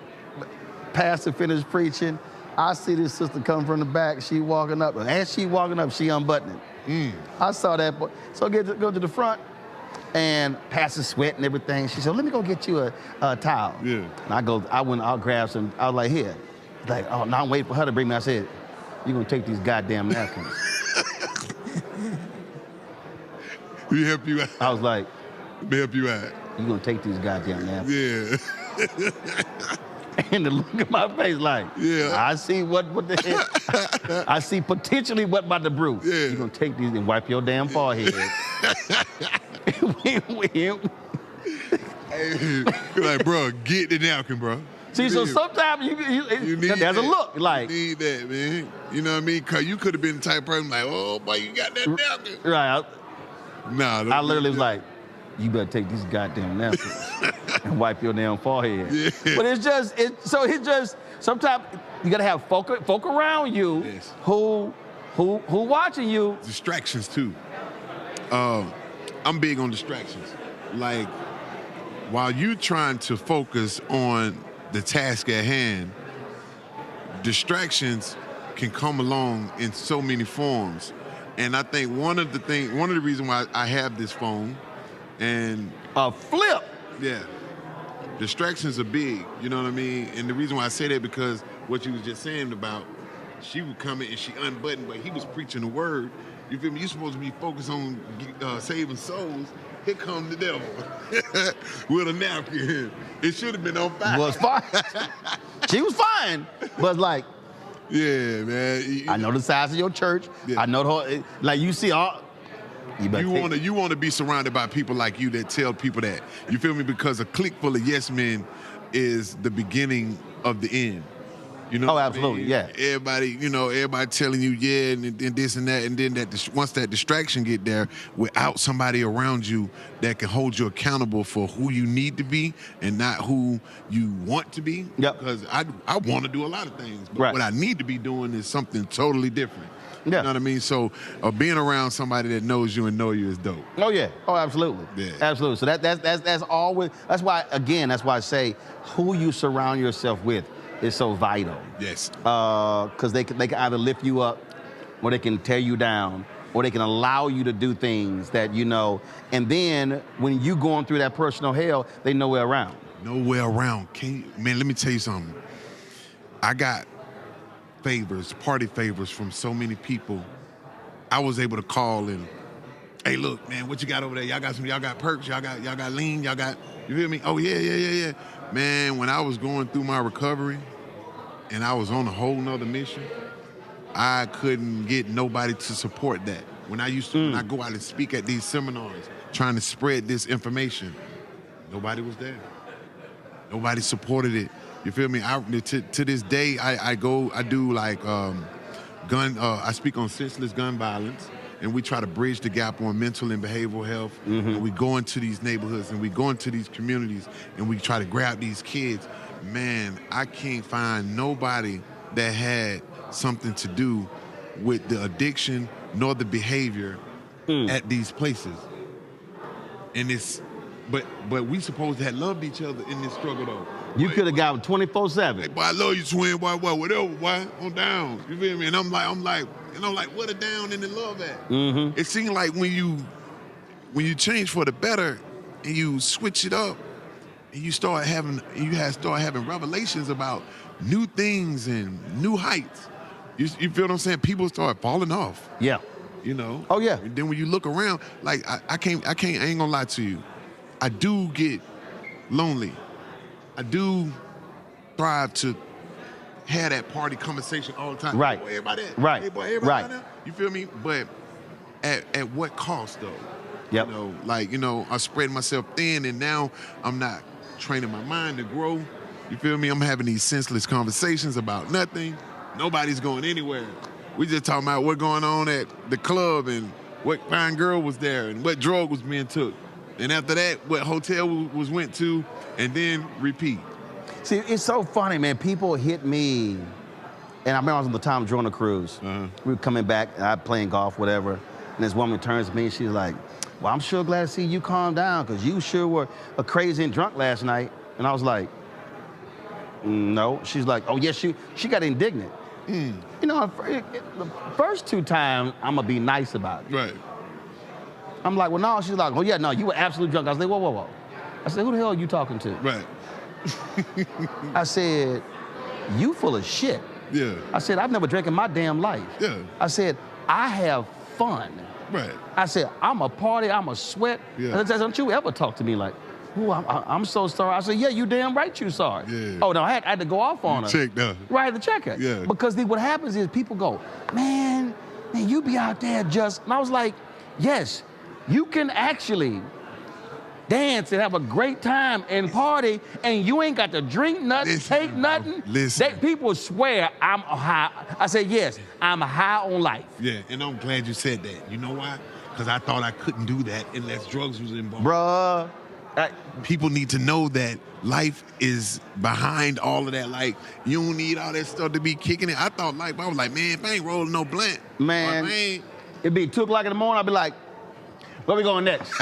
pastor finished preaching. I see this sister come from the back. She walking up. As she walking up, she unbuttoning. I saw that. So go to the front, and pastor sweat and everything. She said, let me go get you a towel. Yeah. And I'll grab some. I was like, here. Like, oh, now I'm waiting for her to bring me. I said, you're going to take these goddamn napkins. We help you out. I was like, let me help you out. You're going to take these goddamn napkins. Yeah. And the look at my face like, yeah. I see what the hell. I see potentially what about to brew. Yeah. You're going to take these and wipe your damn forehead. Hey, you're like, bro, get the napkin, bro. See, so sometimes you need there's a look like. You need that, man. You know what I mean? Because you could have been the type of person like, oh, boy, you got that napkin. Right. I literally was like, you better take these goddamn napkins and wipe your damn forehead. Yeah. But it's just sometimes you gotta have folk around you who watching you. Distractions too. I'm big on distractions. Like while you trying to focus on the task at hand, distractions can come along in so many forms. And I think one of the reasons why I have this phone and a flip. Yeah. Distractions are big, you know what I mean? And the reason why I say that because what you was just saying about she would come in and she unbuttoned, but he was preaching the word. You feel me? You're supposed to be focused on saving souls. Here come the devil with a napkin. It should have been on fire. Was fine. She was fine, but like. Yeah, man. I know the size of your church. Yeah. I know the whole. Like you see all. You want to be surrounded by people like you that tell people that. You feel me? Because a clique full of yes men is the beginning of the end. You know? Oh, absolutely, yeah. Everybody telling you yeah and this and that, and then once that distraction get there, without somebody around you that can hold you accountable for who you need to be and not who you want to be. Yep. Because I want to do a lot of things, but what I need to be doing is something totally different. Yeah. You know what I mean? So being around somebody that knows you and know you is dope. Oh yeah. Oh, absolutely. Yeah. Absolutely. So that's always that's why I say who you surround yourself with is so vital. Yes. Because they can either lift you up or they can tear you down or they can allow you to do things that you know. And then when you going through that personal hell, they nowhere around. Nowhere around. Man, let me tell you something. I got party favors from so many people. I was able to call and, hey, look, man, what you got over there? Y'all got perks, y'all got lean, you feel me? Oh, yeah. Man, when I was going through my recovery and I was on a whole nother mission, I couldn't get nobody to support that. When I go out and speak at these seminars, trying to spread this information, nobody was there. Nobody supported it. You feel me? To this day, I do like I speak on senseless gun violence, and we try to bridge the gap on mental and behavioral health. Mm-hmm. And we go into these neighborhoods and we go into these communities and we try to grab these kids. Man, I can't find nobody that had something to do with the addiction nor the behavior at these places. And it's, but we supposed to have loved each other in this struggle though. You could have got 24/7. Hey, boy, I love you, twin. Boy, whatever, boy. I'm down. You feel me? And I'm like, what a down in the love at? Mm-hmm. It seemed like when you change for the better and you switch it up and you start having revelations about new things and new heights. You feel what I'm saying? People start falling off. Yeah. You know? Oh yeah. And then when you look around, like I ain't gonna lie to you. I do get lonely. I do thrive to have that party conversation all the time. Right. Hey, boy, everybody at? Right. Hey, boy, everybody Right. out there? You feel me? But at what cost though? Yep. You know, I spread myself thin and now I'm not training my mind to grow. You feel me? I'm having these senseless conversations about nothing. Nobody's going anywhere. We just talking about what's going on at the club and what fine girl was there and what drug was being took. And after that, what hotel was went to, and then repeat. See, it's so funny, man. People hit me, and I remember I was on the Tom Joyner cruise. We were coming back, and I playing golf, whatever, and this woman turns to me, and she's like, well, I'm sure glad to see you calm down, because you sure were a crazy and drunk last night. And I was like, no. She's like, oh, yes, she got indignant. You know, the first two times, I'm going to be nice about it. Right. I'm like, well, no. She's like, oh, yeah, no, you were absolutely drunk. I was like, whoa. I said, who the hell are you talking to? Right. I said, you full of shit. Yeah. I said, I've never drank in my damn life. Yeah. I said, I have fun. Right. I said, I'm a party, I'm a sweat. Yeah. I said, don't you ever talk to me like, ooh, I'm so sorry. I said, yeah, you damn right you sorry. Yeah. Oh, no, I had to go off on her. Check that. Right, I had to check her. Yeah. Because what happens is people go, man, you be out there just, and I was like, yes, you can actually dance and have a great time and party, and you ain't got to drink nothing, take nothing. Listen. People swear I'm high. I said, yes, I'm high on life. Yeah, and I'm glad you said that. You know why? Because I thought I couldn't do that unless drugs was involved. Bruh. People need to know that life is behind all of that. Like, you don't need all that stuff to be kicking it. I was like, man, if I ain't rolling no blunt. Man, it'd be 2 o'clock in the morning, I'd be like, where we going next?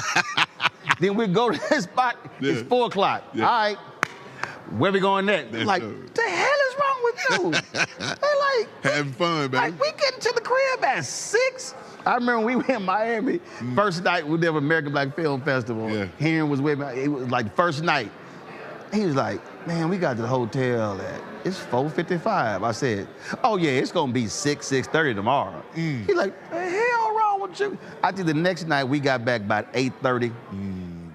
Then we go to this spot, it's 4 o'clock. Yeah. All right, where we going next? That's Like, dope. the hell is wrong with you? They like, having fun, baby. like, we getting to the crib at 6. I remember we were in Miami, first night we did American Black Film Festival. Yeah. Henry was with me, it was like first night. He was like, man, we got to the hotel it's 4:55. I said, oh yeah, it's gonna be 6:30 tomorrow. He's like, the hell wrong with you? I think the next night we got back about 8:30.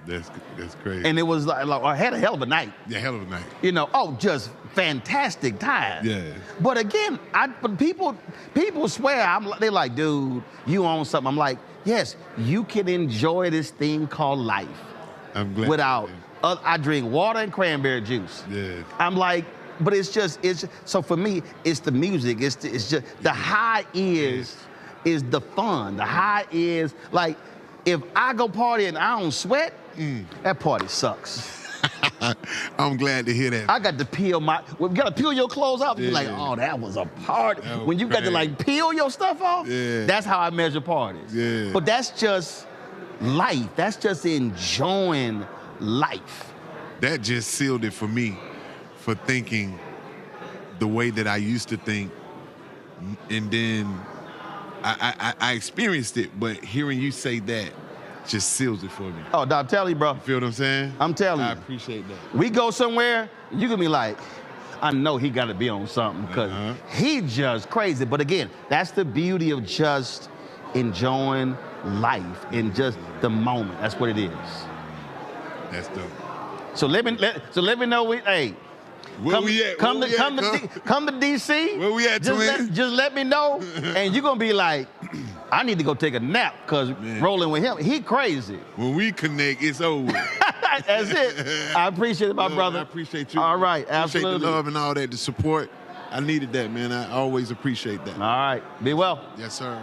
That's crazy. And it was like I had a hell of a night. Yeah, hell of a night. You know, just fantastic time. Yeah. But again, but people swear, they like, dude, you own something. I'm like, yes, you can enjoy this thing called life. I'm glad. Without, I drink water and cranberry juice. Yeah. I'm like, but so for me, it's the music. It's just, the high is the fun. The high is, like, if I go party and I don't sweat, that party sucks. I'm glad to hear that. I got to peel you gotta peel your clothes off. You're like, Yeah. oh, that was a party. That was When you got to crazy. like peel your stuff off, Yeah. that's how I measure parties. Yeah. But that's just life. That's just enjoying life. That just sealed it for me for thinking the way that I used to think. And then I experienced it, but hearing you say that just seals it for me. Oh, I'm telling you, bro. You feel what I'm saying? I'm telling you. I appreciate that. We go somewhere, you can be like, I know he got to be on something because he just crazy. But again, that's the beauty of just enjoying life and just the moment. That's what it is. That's dope. So let me know. Hey, Where we at? Come to DC. Where we at, twin? Just let me know, and you're gonna be like, I need to go take a nap because rolling with him, he crazy. When we connect, it's over. That's it. I appreciate it, my brother. I appreciate you. All right, Appreciate absolutely. the love and all that, the support. I needed that, man. I always appreciate that. All right, be well. Yes, sir.